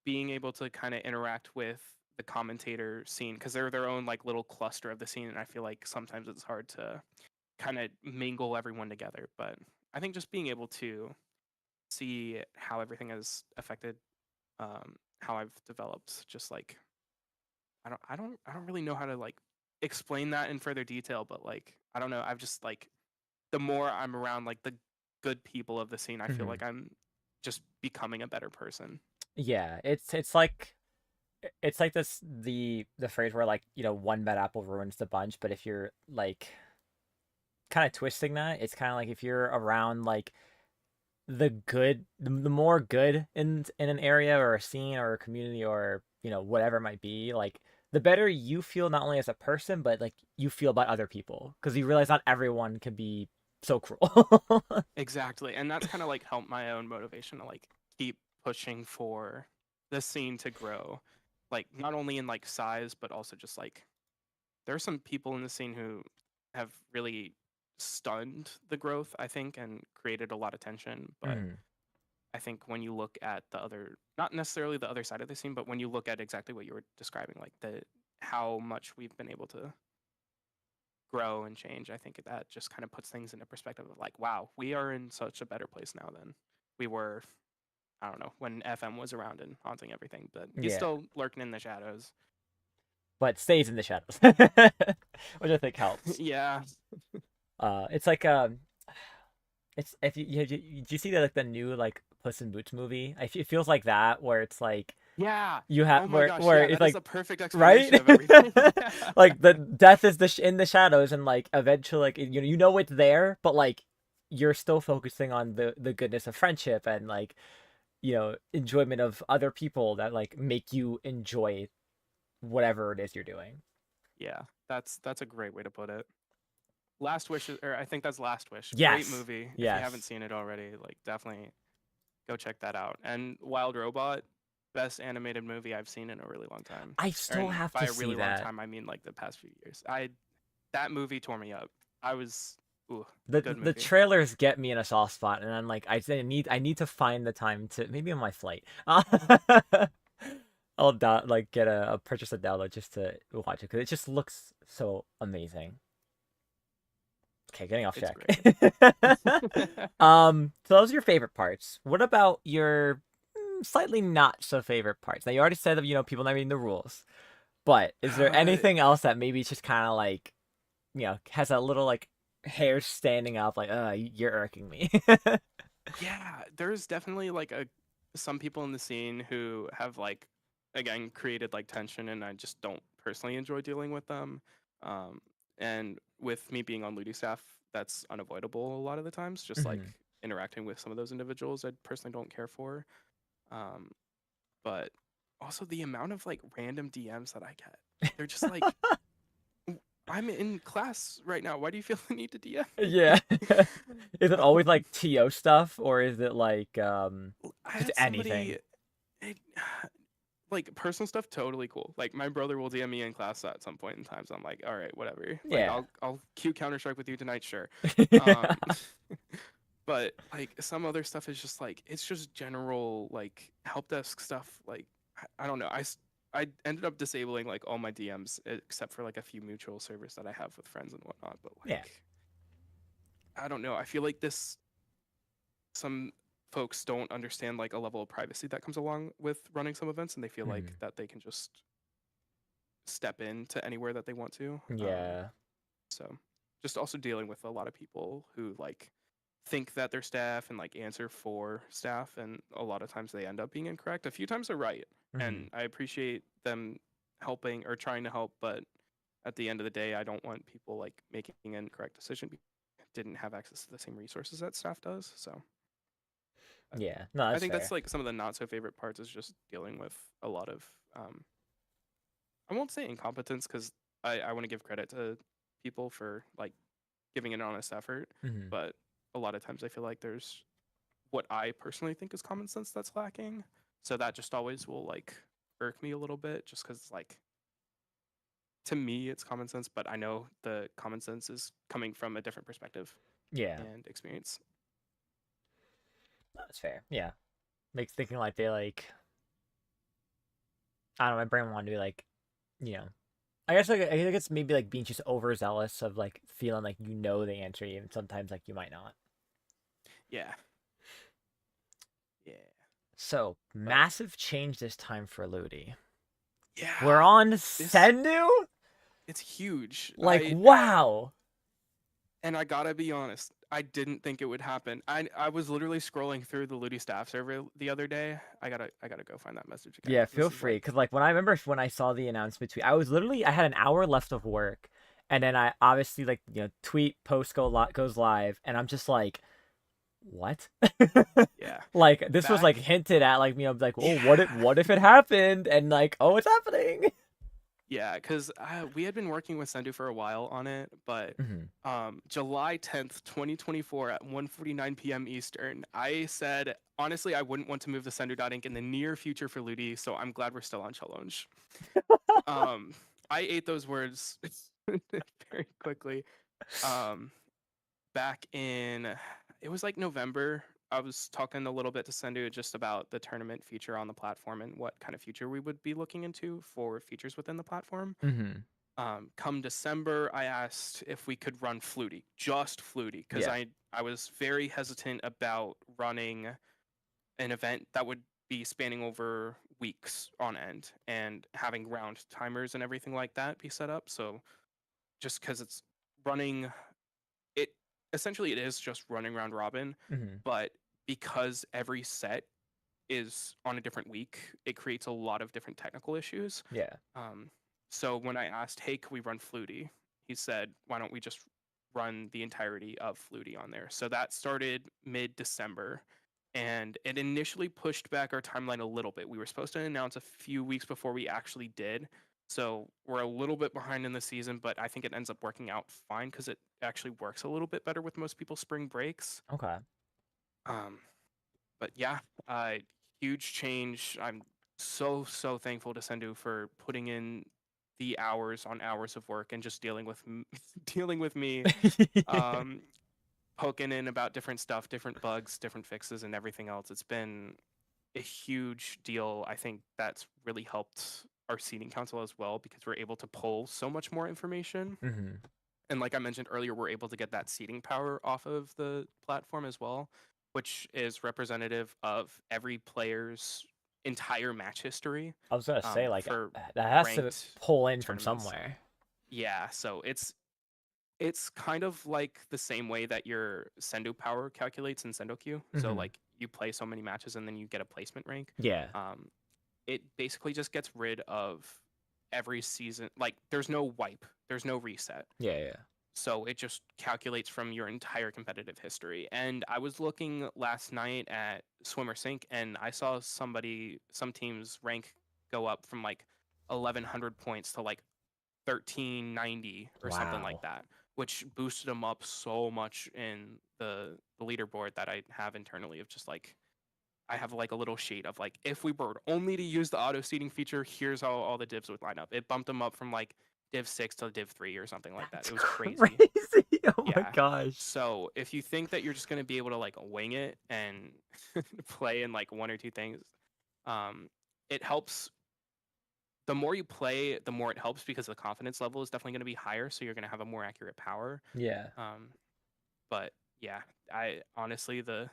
Being able to kind of interact with the commentator scene because they're their own like little cluster of the scene, and I feel like sometimes it's hard to kind of mingle everyone together. But I think just being able to see how everything has affected how I've developed, just like I don't really know how to like explain that in further detail, but like I don't know, I've just like the more I'm around like the good people of the scene, I feel Hmm. like I'm just becoming a better person. Yeah, it's like this the phrase where like one bad apple ruins the bunch, but if you're like kind of twisting that, it's kind of like if you're around like the more good in an area or a scene or a community or whatever it might be, like the better you feel not only as a person but like you feel about other people because you realize not everyone can be so cruel. Exactly. And that's kind of like helped my own motivation to like keep pushing for the scene to grow. Like not only in like size, but also just like there are some people in the scene who have really stunned the growth, I think, and created a lot of tension. But Mhm. I think when you look at the other, not necessarily the other side of the scene, but when you look at exactly what you were describing, like the how much we've been able to grow and change, I think that just kind of puts things into perspective of like, wow, we are in such a better place now than we were, I don't know, when FM was around and haunting everything, but he's Yeah, still lurking in the shadows. but stays in the shadows, which I think helps. Yeah. It's like it's if do you see the like the new like Puss in Boots movie? It feels like that where it's like Yeah. you have Oh my gosh. where Yeah. it's That is like, a perfect explanation right, of everything. Yeah. like the death is in the shadows, and like eventually like it's there, but like you're still focusing on the goodness of friendship and like enjoyment of other people that like make you enjoy whatever it is you're doing. Yeah, that's a great way to put it. Last Wish, or I think that's Last Wish. Great Yes. movie. If you haven't Yes. seen it already, like definitely go check that out. And Wild Robot, best animated movie I've seen in a really long time. I still And have by to a see really long that. time, I mean like the past few years. That movie tore me up. I was, ooh, The good the movie. trailers get me in a soft spot, and I'm like, I need to find the time to maybe on my flight. I'll like get a purchase a download just to watch it because it just looks so amazing. Okay, getting off It's track. great. So those are your favorite parts. What about your slightly not so favorite parts? Now you already said that people not reading the rules, but is there uh, anything else that maybe it's just kind of like has a little like hair standing up, like you're irking me. yeah, there's definitely like some people in the scene who have like again created like tension, and I just don't personally enjoy dealing with them. Um, and with me being on Ludi staff, that's unavoidable a lot of the times. Just like Hmm. interacting with some of those individuals, I personally don't care for. Um, but also the amount of like random DMs that I get, they're just like, I'm in class right now. Why do you feel the need to DM Yeah. me?" Is it always like TO stuff or is it like I just had anything? somebody. It, like personal stuff, totally cool. Like my brother will DM me in class at some point in time, so I'm like, all right, whatever. Like Yeah. I'll queue Counter Strike with you tonight, sure. Yeah. Um, but like some other stuff is just like it's just general like help desk stuff. Like I don't know. I ended up disabling like all my DMs except for like a few mutual servers that I have with friends and whatnot. But Yeah. like I don't know. I feel like this some folks don't understand like a level of privacy that comes along with running some events, and they feel like Mhm. that they can just step into anywhere that they want to. Yeah. So just also dealing with a lot of people who like think that they're staff and like answer for staff, and a lot of times they end up being incorrect. A few times they're right, Mhm. and I appreciate them helping or trying to help, but at the end of the day, I don't want people like making an incorrect decision because they didn't have access to the same resources that staff does. So Yeah. No, I that's think that's fair. like some of the not so favorite parts is just dealing with a lot of I won't say incompetence because I want to give credit to people for like giving an honest effort, Mhm. but a lot of times I feel like there's what I personally think is common sense that's lacking. So that just always will like irk me a little bit just because like to me it's common sense, but I know the common sense is coming from a different perspective Yeah. and experience. That's fair. Yeah. Makes thinking like they like I don't know, my brain wanted to be like, you know, I think it's maybe like being just overzealous of like feeling like the answer even sometimes like you might not. Yeah. Yeah. So But massive change this time for Ludi. We're yeah, on this Sendu? it's huge. Like wow. I gotta be honest, I didn't think it would happen. I was literally scrolling through the Ludi staff server the other day. I gotta go find that message again Yeah, because feel this is free. like Cause like when I remember when I saw the announcement tweet, I had an hour left of work, and then I obviously like tweet post goes live, and I'm just like, what? yeah Like this was like back hinted at, like like oh yeah what if it happened, and like oh it's happening. yeah because we had been working with Sendu for a while on it, but Hmm. July 10th, 2024 at 1:49 p.m. Eastern, I said honestly I wouldn't want to move the Sendu Inc. in the near future for Ludi, so I'm glad we're still on challenge. Um, I ate those words very quickly. Um, back in it was like November. I was talking a little bit to Sendu just about the tournament feature on the platform and what kind of future we would be looking into for features within the platform. Hmm. Come December, I asked if we could run Flutie, just Flutie, because Yeah. I was very hesitant about running an event that would be spanning over weeks on end and having round timers and everything like that be set up. So just because it's running it essentially it is just running round robin, Hmm. but because every set is on a different week, it creates a lot of different technical issues. Yeah. Um, so when I asked, "Hey, can we run Flutie?" He said, "Why don't we just run the entirety of Flutie on there?" So that started mid-December, and it initially pushed back our timeline a little bit. We were supposed to announce a few weeks before we actually did. So we're a little bit behind in the season, but I think it ends up working out fine because it actually works a little bit better with most people's spring breaks. Okay. Um, but yeah, uh, huge change. I'm so thankful to Sendu for putting in the hours on hours of work and just dealing with dealing with me, um, poking in about different stuff, different bugs, different fixes, and everything else. It's been a huge deal. I think that's really helped our seating council as well because we're able to pull so much more information. Hmm. And like I mentioned earlier, we're able to get that seating power off of the platform as well, which is representative of every player's entire match history, I was gonna say like for that has to ranked pull in from tournaments. somewhere. Yeah, so it's kind of like the same way that your Sendo power calculates in Sendo Q. So Hmm. like you play so many matches and then you get a placement rank. Yeah. Um, it basically just gets rid of every season. Like there's no wipe, there's no reset. Yeah. Yeah. So it just calculates from your entire competitive history. And I was looking last night at Swimmer Sync and I saw some teams rank go up from like 1100 points to like 1390 or something like Wow. that, which boosted them up so much in the leaderboard that I have internally of just like I have like a little sheet of like if we were only to use the auto seating feature, here's how all the divs would line up. It bumped them up from like div 6 to div 3 or something like that. That's It was crazy. crazy. Oh my Yeah. gosh. So if you think that you're just going to be able to like wing it and play in like one or two things, um, it helps. The more you play, the more it helps because the confidence level is definitely going to be higher. So you're going to have a more accurate power. Yeah. Um, but yeah, I honestly the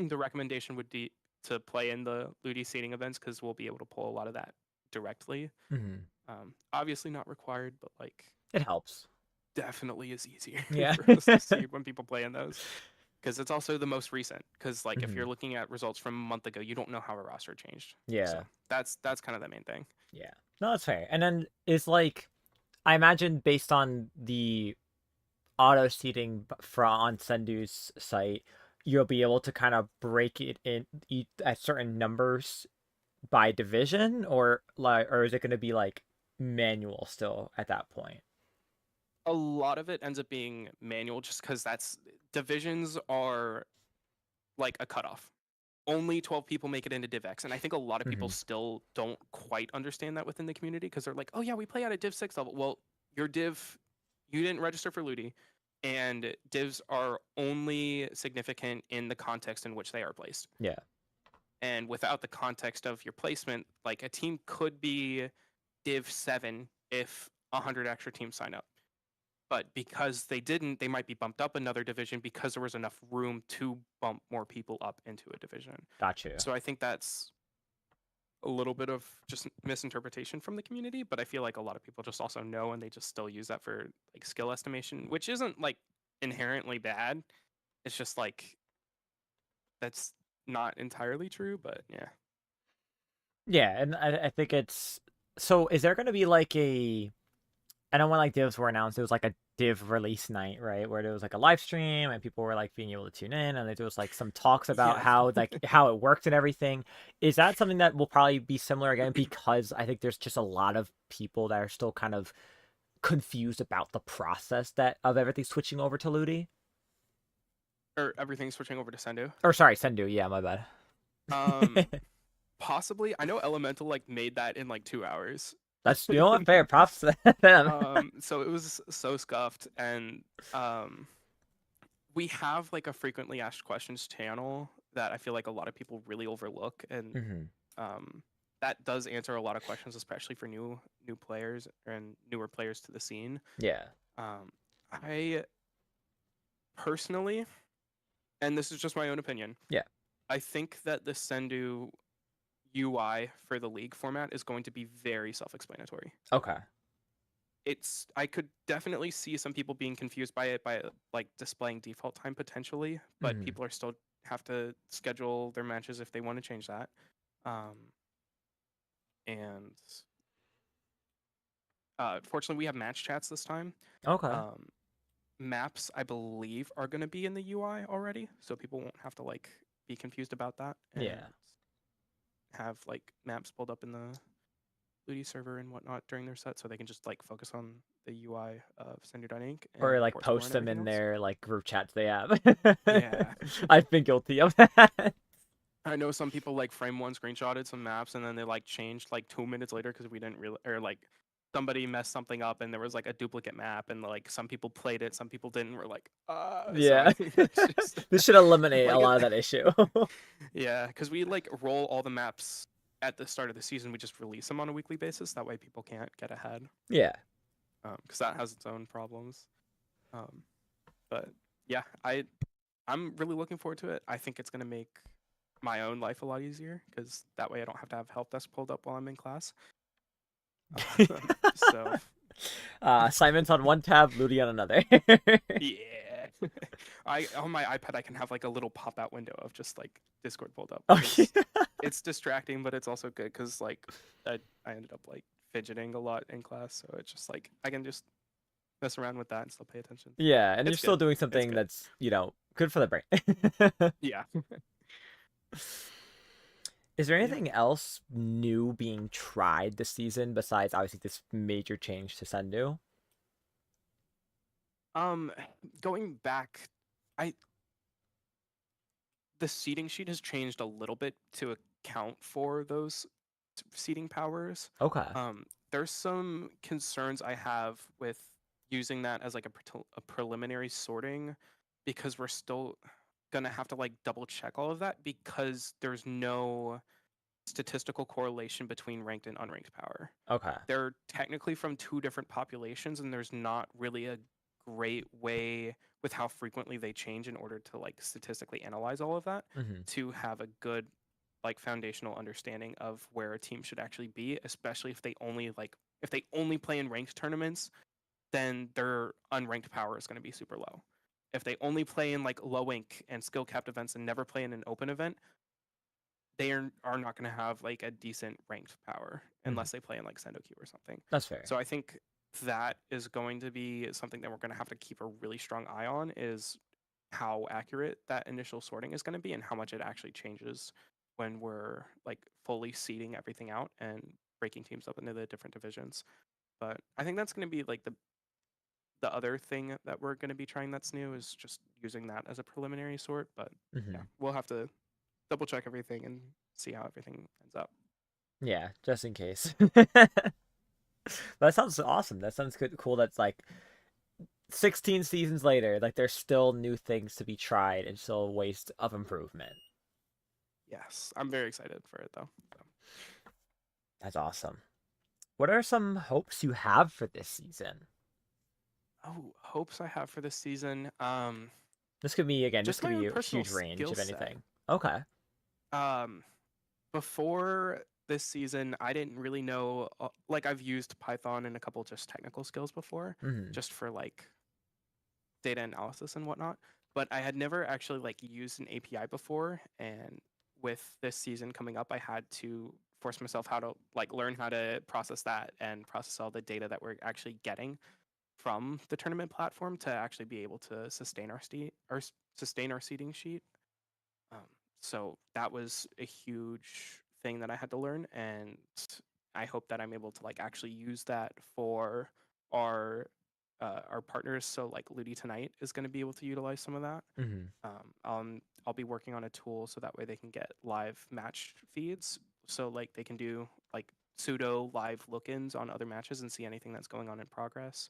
the recommendation would be to play in the LUTI seating events because we'll be able to pull a lot of that directly. Hmm. Obviously not required, but like It helps. definitely is easier Yeah. for us to see when people play in those because it's also the most recent. Because like if Hmm. you're looking at results from a month ago, you don't know how a roster changed. So Yeah. that's kind of the main thing. Yeah. No, that's fair. And then it's like I imagine based on the auto seating from on Sendu's site, you'll be able to kind of break it in at certain numbers by division, or is it going to be like manual still at that point? A lot of it ends up being manual just because that's divisions are like a cutoff. Only 12 people make it into Div X. And I think a lot of people Hmm. still don't quite understand that within the community because they're like, oh, yeah, we play at a Div 6 level. Well, your Div, you didn't register for LUTI, and divs are only significant in the context in which they are placed. Yeah. And without the context of your placement, like a team could be Div 7 if 100 extra teams sign up. But because they didn't, they might be bumped up another division because there was enough room to bump more people up into a division. Got you. So I think that's a little bit of just misinterpretation from the community, but I feel like a lot of people just also know and they just still use that for like skill estimation, which isn't like inherently bad. It's just like that's not entirely true, but yeah. Yeah, and I think it's so. Is there going to be like a? I know when like divs were announced, it was like a div release night, right? Where there was like a live stream and people were like being able to tune in, and there was like some talks about Yeah. how it worked and everything. Is that something that will probably be similar again? Because I think there's just a lot of people that are still kind of confused about the process that of everything switching over to Ludi. Or everything switching over to Sendu. Or sorry, Sendu. Yeah, my bad. Um Possibly. I know Elemental like made that in like 2 hours. That's you know what? Fair props to them. So it was so scuffed and um we have like a frequently asked questions channel that I feel like a lot of people really overlook and Hmm. um that does answer a lot of questions especially for new players and newer players to the scene. Yeah. Um I personally, and this is just my own opinion, Yeah. I think that the Sendu UI for the league format is going to be very self-explanatory. Okay. I could definitely see some people being confused by it by like displaying default time potentially, but Hmm. people are still have to schedule their matches if they want to change that. Um, and Fortunately, we have match chats this time. Okay. Um, Maps, I believe, are going to be in the UI already, so people won't have to like be confused about that and Yeah. have like maps pulled up in the LUTI server and whatnot during their set, so they can just like focus on the UI of Sender.ink Or and like port score post and them everything in else. their like group chats they have. Yeah. I've been guilty of that. I know some people like frame one screenshotted some maps and then they like changed like 2 minutes later because we didn't really, or like somebody messed something up and there was like a duplicate map and like some people played it, some people didn't. We're like, so I Yeah. think that's just This should eliminate a like lot of that issue. yeah, because we like roll all the maps at the start of the season. We just release them on a weekly basis. That way people can't get ahead Yeah. because that has its own problems. Um, but yeah, I'm really looking forward to it. I think it's gonna make my own life a lot easier because that way I don't have to have help desk pulled up while I'm in class. So Assignments on one tab, LUTI on another. yeah, I on my iPad I can have like a little pop out window of just like Discord pulled up, which Okay. is it's distracting, but it's also good because like I ended up like fidgeting a lot in class, so it's just like I can just mess around with that and still pay attention. Yeah, and you're It's still good. doing It's something good. that's, good for the brain. Yeah. Is there Yeah. anything else new being tried this season besides obviously this major change to Sendu? Um, going back, I the seating sheet has changed a little bit to account for those seating powers. Okay. There's some concerns I have with using that as like a preliminary sorting because we're still gonna have to like double check all of that because there's no statistical correlation between ranked and unranked power. Okay. They're technically from two different populations, and there's not really a great way with how frequently they change in order to like statistically analyze all of that Hmm. to have a good like foundational understanding of where a team should actually be, especially if they only play in ranked tournaments, then their unranked power is going to be super low. If they only play in like low ink and skill capped events and never play in an open event, they are not going to have like a decent ranked power Hmm. unless they play in like Sendoku or something. That's fair. So I think that is going to be something that we're going to have to keep a really strong eye on is how accurate that initial sorting is going to be and how much it actually changes when we're like fully seeding everything out and breaking teams up into the different divisions. But I think that's going to be like the other thing that we're going to be trying that's new is just using that as a preliminary sort. But yeah, Hmm. we'll have to double check everything and see how everything ends up. Yeah, just in case. That sounds awesome. That sounds good. Cool. That's like 16 seasons later, like there's still new things to be tried and still ways of improvement. Yes, I'm very excited for it though. So. That's awesome. What are some hopes you have for this season? Oh, hopes I have for this season. This could be again. This Just could my own be a personal huge range skill of set. anything. Okay. Um, before this season, I didn't really know. Like I've used Python in a couple just technical skills before, Hmm. just for like data analysis and whatnot. But I had never actually like used an API before, and with this season coming up, I had to force myself how to like learn how to process that and process all the data that we're actually getting from the tournament platform to actually be able to sustain our seating sheet. Um, so that was a huge thing that I had to learn, and I hope that I'm able to like actually use that for our our partners. So like LUTI tonight is going to be able to utilize some of that. Hmm. I'll be working on a tool so that way they can get live match feeds. So like they can do like pseudo live look-ins on other matches and see anything that's going on in progress.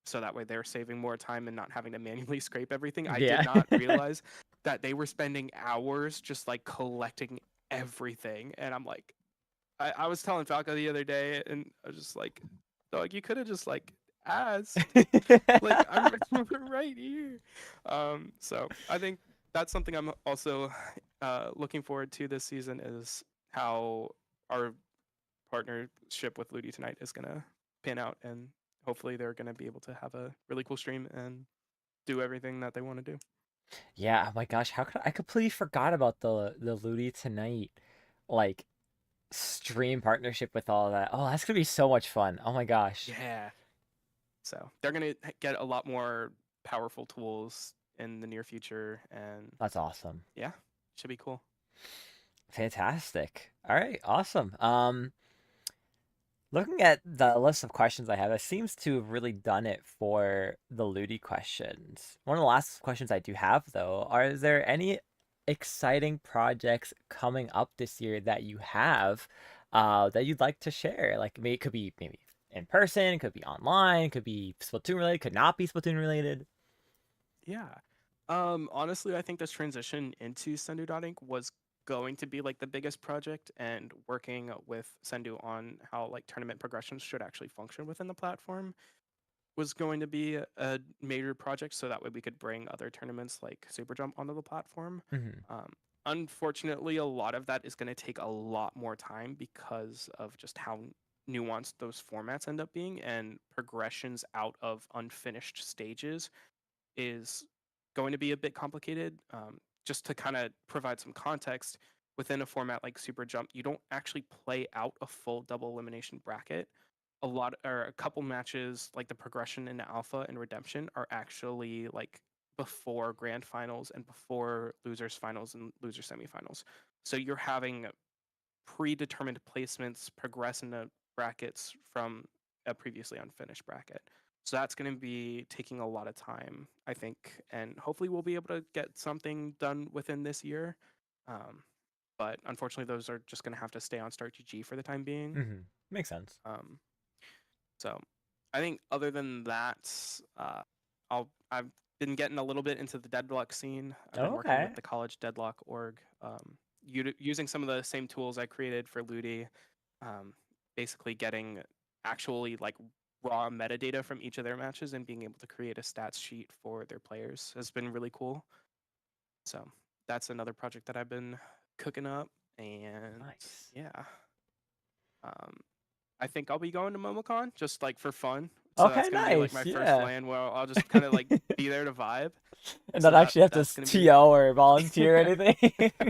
So that way they're saving more time and not having to manually scrape everything. I did Yeah. not realize that they were spending hours just like collecting everything. And I'm like, I was telling Falco the other day, and I was just like, dog, you could have just like asked. Like I'm right here. So I think that's something I'm also looking forward to this season is how our partnership with LUTI tonight is gonna pan out, and hopefully they're gonna be able to have a really cool stream and do everything that they want to do. Yeah. Oh my gosh, how could I completely forgot about the LUTI tonight, like stream partnership with all of that. Oh, that's gonna be so much fun. Oh my gosh. Yeah. So they're gonna get a lot more powerful tools in the near future, and That's awesome. yeah, should be cool. Fantastic. All right, awesome. Looking at the list of questions I have, it seems to have really done it for the LUTI questions. One of the last questions I do have, though, is there any exciting projects coming up this year that you have that you'd like to share? Like, maybe it could be maybe in person, could be online, could be Splatoon related, could not be Splatoon related. Yeah. Honestly, I think this transition into Sendu Inc. was going to be like the biggest project, and working with Sendu on how like tournament progressions should actually function within the platform was going to be a major project, so that way we could bring other tournaments like Super Jump onto the platform. Hmm. Um, Unfortunately, a lot of that is going to take a lot more time because of just how nuanced those formats end up being, and progressions out of unfinished stages is going to be a bit complicated. Just to kind of provide some context, within a format like Super Jump, you don't actually play out a full double elimination bracket. A couple matches, like the progression into Alpha and Redemption, are actually like before grand finals and before losers finals and loser semifinals. So you're having predetermined placements progress into brackets from a previously unfinished bracket. So that's going to be taking a lot of time, I think, and hopefully we'll be able to get something done within this year. Um, but unfortunately, those are just going to have to stay on Start GG for the time being. Hmm. Makes sense. Um, so I think other than that, I've been getting a little bit into the deadlock scene. I've been Oh, working okay. with the college deadlock org, using some of the same tools I created for LUTI, um, basically getting actually like raw metadata from each of their matches and being able to create a stats sheet for their players has been really cool. So that's another project that I've been cooking up, and Nice. yeah, um, I think I'll be going to MomoCon just like for fun. So Okay, that's gonna be like nice. my first Yeah. LAN where I'll just kind of like be there to vibe. And So not actually have to that's gonna be. TO or volunteer or anything.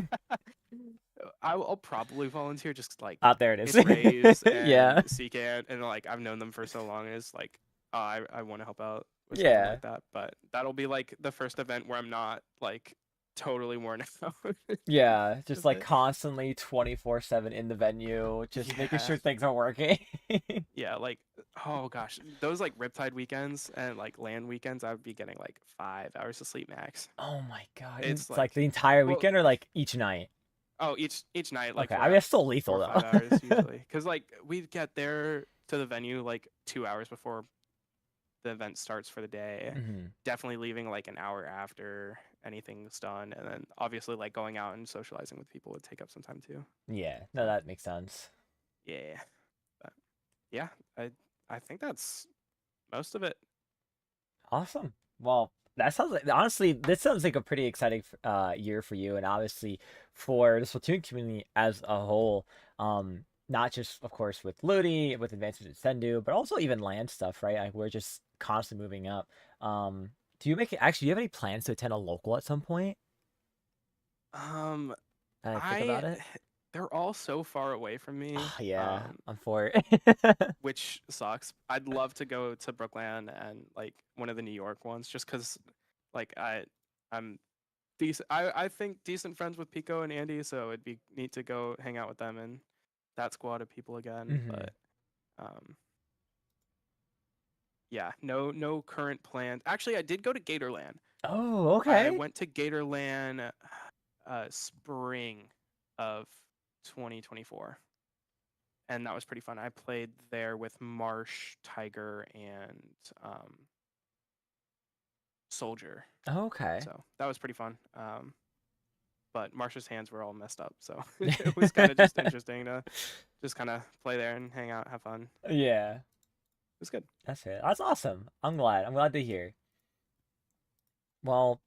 I'll probably volunteer, just like Ah, there it is. it's Rays Yeah. and CCAN, and like I've known them for so long. It's like, oh, I want to help out with something Yeah. like that. But that'll be like the first event where I'm not like totally worn out. Yeah. Just like But constantly 24/7 in the venue, just making yeah, sure things are working. yeah, like oh gosh, those like Riptide weekends and like LAN weekends, I would be getting like 5 hours of sleep max. Oh my God. It's It's like like, the entire well, weekend or like each night? oh, each night like Okay. for I mean, about it's still four lethal or though. 5 hours usually, because like we'd get there to the venue like 2 hours before the event starts for the day. Hmm. Definitely leaving like an hour after anything's done, and then obviously like going out and socializing with people would take up some time too. Yeah. No, So that makes sense. yeah, but yeah, I think that's most of it. Awesome. Well, that sounds like honestly, this sounds like a pretty exciting year for you, and obviously for the Splatoon community as a whole. Not just of course with LUTI, with advancements in Sendu, but also even land stuff, right? Like we're just constantly moving up. Do you make it actually? Do you have any plans to attend a local at some point? Um, I think I about it. they're all so far away from me. Ah, yeah, I'm for it. Which sucks. I'd love to go to Brooklyn and like one of the New York ones, just because like I'm decent. I think decent friends with Pico and Andy, so it'd be neat to go hang out with them and that squad of people again. Hmm. But um, yeah, no current plans. Actually, I did go to Gatorland. Oh, I okay. went to Gatorland spring of 2024, and that was pretty fun. I played there with Marsh, Tiger, and um, Soldier, Okay. so that was pretty fun. But Marsh's hands were all messed up, so it was kind of just interesting to just kind of play there and hang out, have fun. Yeah, It was good. that's it. That's awesome. I'm glad. I'm glad to hear. Well,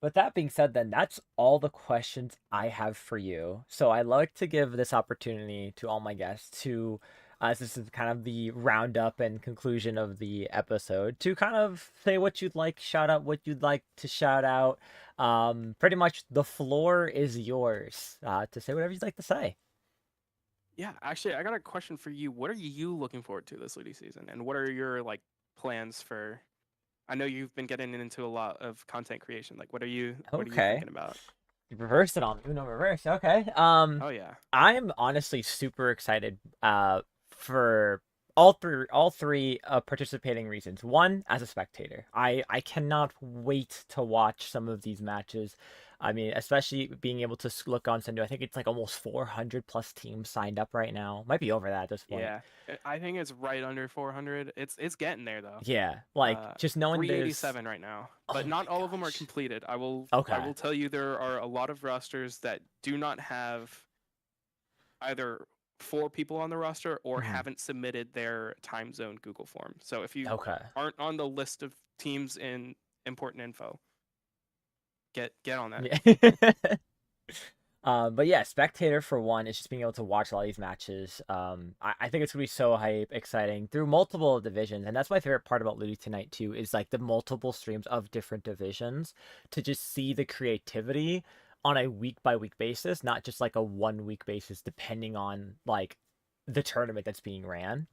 with that being said, then that's all the questions I have for you. So I like to give this opportunity to all my guests to, as this is kind of the roundup and conclusion of the episode, to kind of say what you'd like, shout out what you'd like to shout out. Pretty much the floor is yours to say whatever you'd like to say. Yeah, actually, I got a question for you. What are you looking forward to this Ludi season, and what are your like plans for? I know you've been getting into a lot of content creation. Like, what are you Okay. thinking about? You reversed it on me. No reverse. Okay. Oh yeah. I'm honestly super excited for all three participating reasons. One, as a spectator, I cannot wait to watch some of these matches. I mean, especially being able to look on Sendo. I think it's like almost 400 plus teams signed up right now. Might be over that at this point. Yeah, I think it's right under 400. It's getting there though. Yeah, like just knowing there's. 387 right now, but Oh not my all of them are gosh. completed. I Okay. will tell you there are a lot of rosters that do not have either 4 people on the roster or Mhm. haven't submitted their time zone Google form. So if you Okay. aren't on the list of teams in important info, get on that. Yeah. But yeah, spectator for one is just being able to watch a lot of these matches. I think it's gonna be so hype, exciting through multiple divisions, and that's my favorite part about LUTI tonight too. Is like the multiple streams of different divisions to just see the creativity on a week by week basis, not just like a 1 week basis, depending on like the tournament that's being ran.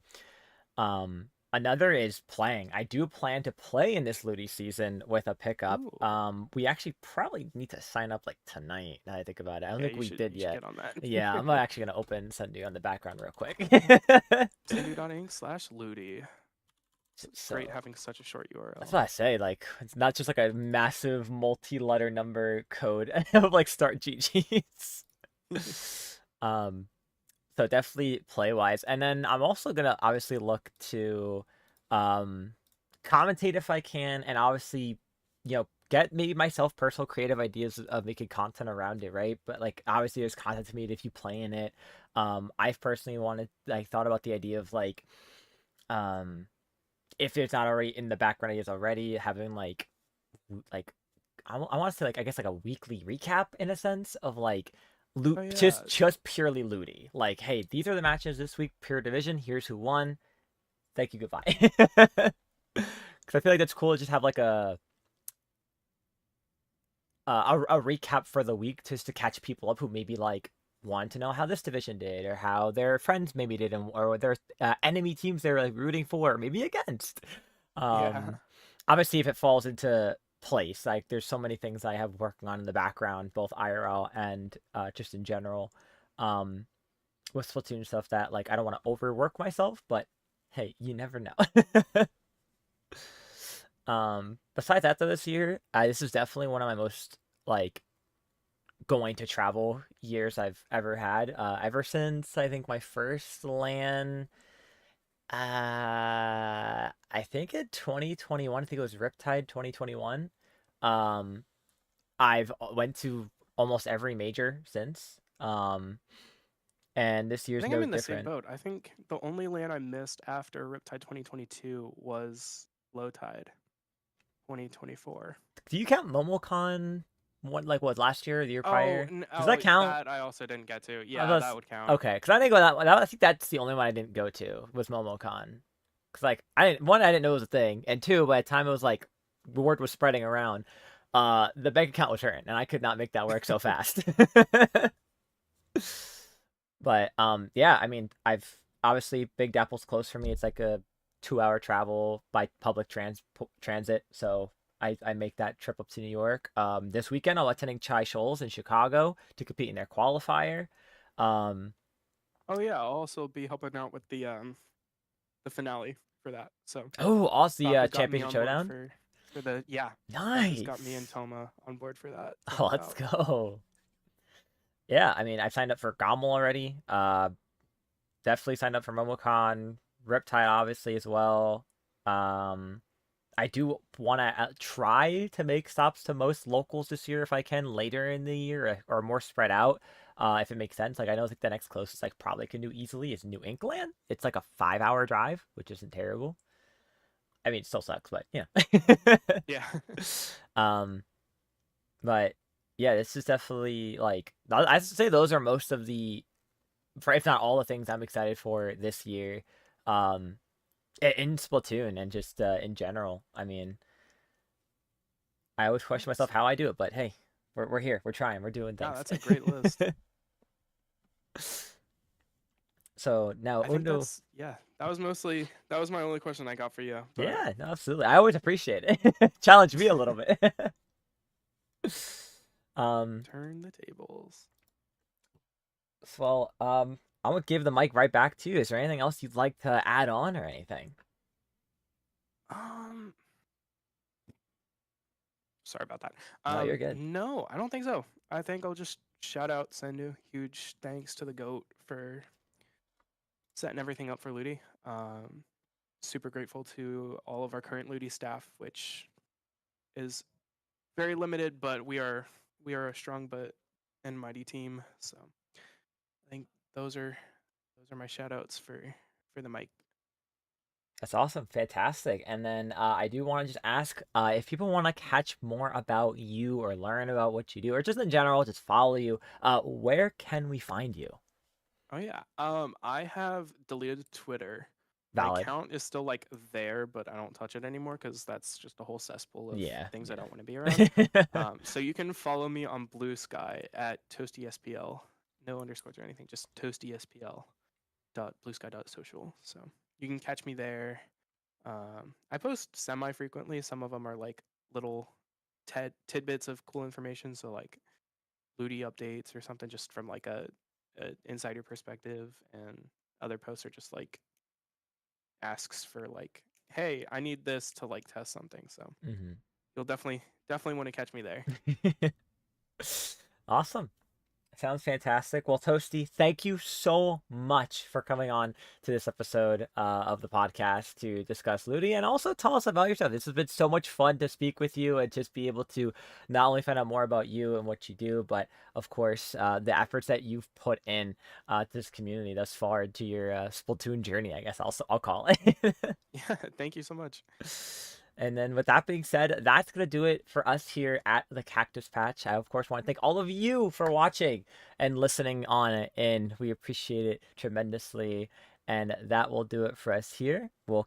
Another is playing. I do plan to play in this LUTI season with a pickup. Ooh, We actually probably need to sign up like tonight. Now I think about it, I don't yeah, think we did you should yet. get on that. Yeah, I'm actually gonna open Sendu on the background real quick. Sendu.inc/Ludi. It's great So having such a short that's URL. what I say. Like it's not just like a massive multi-letter number code of like start GGs. Um, So definitely play wise. And then I'm also gonna obviously look to um commentate if I can, and obviously, get maybe myself personal creative ideas of making content around it, right? But like obviously there's content to made if you play in it. I've personally wanted like thought about the idea of like um if it's not already in the background ideas already, having like I want to say like I guess like a weekly recap in a sense of like loot Oh yeah, just purely looty. Like, hey, these are the matches this week, pure division. Here's who won. Thank you, goodbye. Because I feel like that's cool to just have like a recap for the week just to catch people up who maybe like want to know how this division did or how their friends maybe did or their enemy teams they're like rooting for or maybe against. yeah. Um, Obviously, if it falls into place, like there's so many things I have working on in the background, both IRL and just in general, um, with Splatoon stuff that like I don't want to overwork myself, but hey, you never know. Besides that, though, this year, this is definitely one of my most like going to travel years I've ever had. Ever since I think my first LAN, I think in 2021, I think it was Riptide 2021. Um, I've went to almost every major since. And this I year's think I'm no in the same different. boat. I think the only LAN I missed after Riptide 2022 was Low Tide 2024. Do you count MomoCon? What last year or the year Oh, prior? Does that count? that I also didn't get to. I Yeah, was that would count. okay, because I didn't go that one. I think that's the only one I didn't go to was MomoCon. Because like I didn't know it was a thing, and two, by the time it was like the word was spreading around, the bank account was hurting, and I could not make that work so fast. But yeah, I mean, I've obviously Big Dapple's close for me. It's like a 2 hour travel by public transit, so I make that trip up to New York. This weekend I'm attending Chai Shoals in Chicago to compete in their qualifier. Um, Oh yeah, I'll also be helping out with the finale for that. So oh, also the Stop has got me championship on board showdown. for the yeah. Stop has got me and Nice. Toma on board for that to Oh, help let's out. go. Yeah, I mean, I've signed up for Gommel already. Definitely signed up for MomoCon, Riptide obviously as well. Um, I do want to try to make stops to most locals this year if I can later in the year or more spread out. If it makes sense. Like I know the next closest I probably can do easily is New England. It's like a 5 hour drive, which isn't terrible. I mean, it still sucks, but yeah. Yeah. um, but yeah, this is definitely like I say those are most of the, for if not all the things I'm excited for this year. Um, in Splatoon and just in general. I mean, I always question myself how I do it, but hey, we're here, we're trying, we're doing No, things. that's a great list. So now I think Undo, that's yeah. That was my only question I got for you. But yeah, no, absolutely. I always appreciate it. Challenge me a little bit. um, turn the tables. well, I'm gonna give the mic right back to you. Is there anything else you'd like to add on or anything? Um, Sorry about that. No, you're good. No, I don't think so. I think I'll just shout out Sendu. Huge thanks to the goat for setting everything up for LUTI. Super grateful to all of our current LUTI staff, which is very limited, but we are a strong but and mighty team. So I think those are my shout outs for the mic. That's awesome, fantastic. And then I do want to just ask if people want to catch more about you or learn about what you do, or just in general, just follow you. Where can we find you? Oh yeah. I have deleted Twitter. My Valid. account is still like there, but I don't touch it anymore because that's just a whole cesspool of Yeah, things I don't want to be around. yeah. So you can follow me on Blue Sky at ToastySPL. No underscores or anything, just ToastySPL dot bluesky dot social. So you can catch me there. I post semi frequently. Some of them are like little tidbits of cool information. So like LUTI updates or something just from like a insider perspective, and other posts are just like asks for like, hey, I need this to like test something. So Hmm. you'll definitely want to catch me there. Awesome. Sounds fantastic. Well, Toasty, thank you so much for coming on to this episode of the podcast to discuss LUTI and also tell us about yourself. This has been so much fun to speak with you and just be able to not only find out more about you and what you do, but of course, the efforts that you've put in to this community thus far to your Splatoon journey, I guess I'll call it. Yeah, thank you so much. And then with that being said, that's going to do it for us here at the Cactus Patch. I, of course, want to thank all of you for watching and listening on it, and we appreciate it tremendously. And that will do it for us here. We'll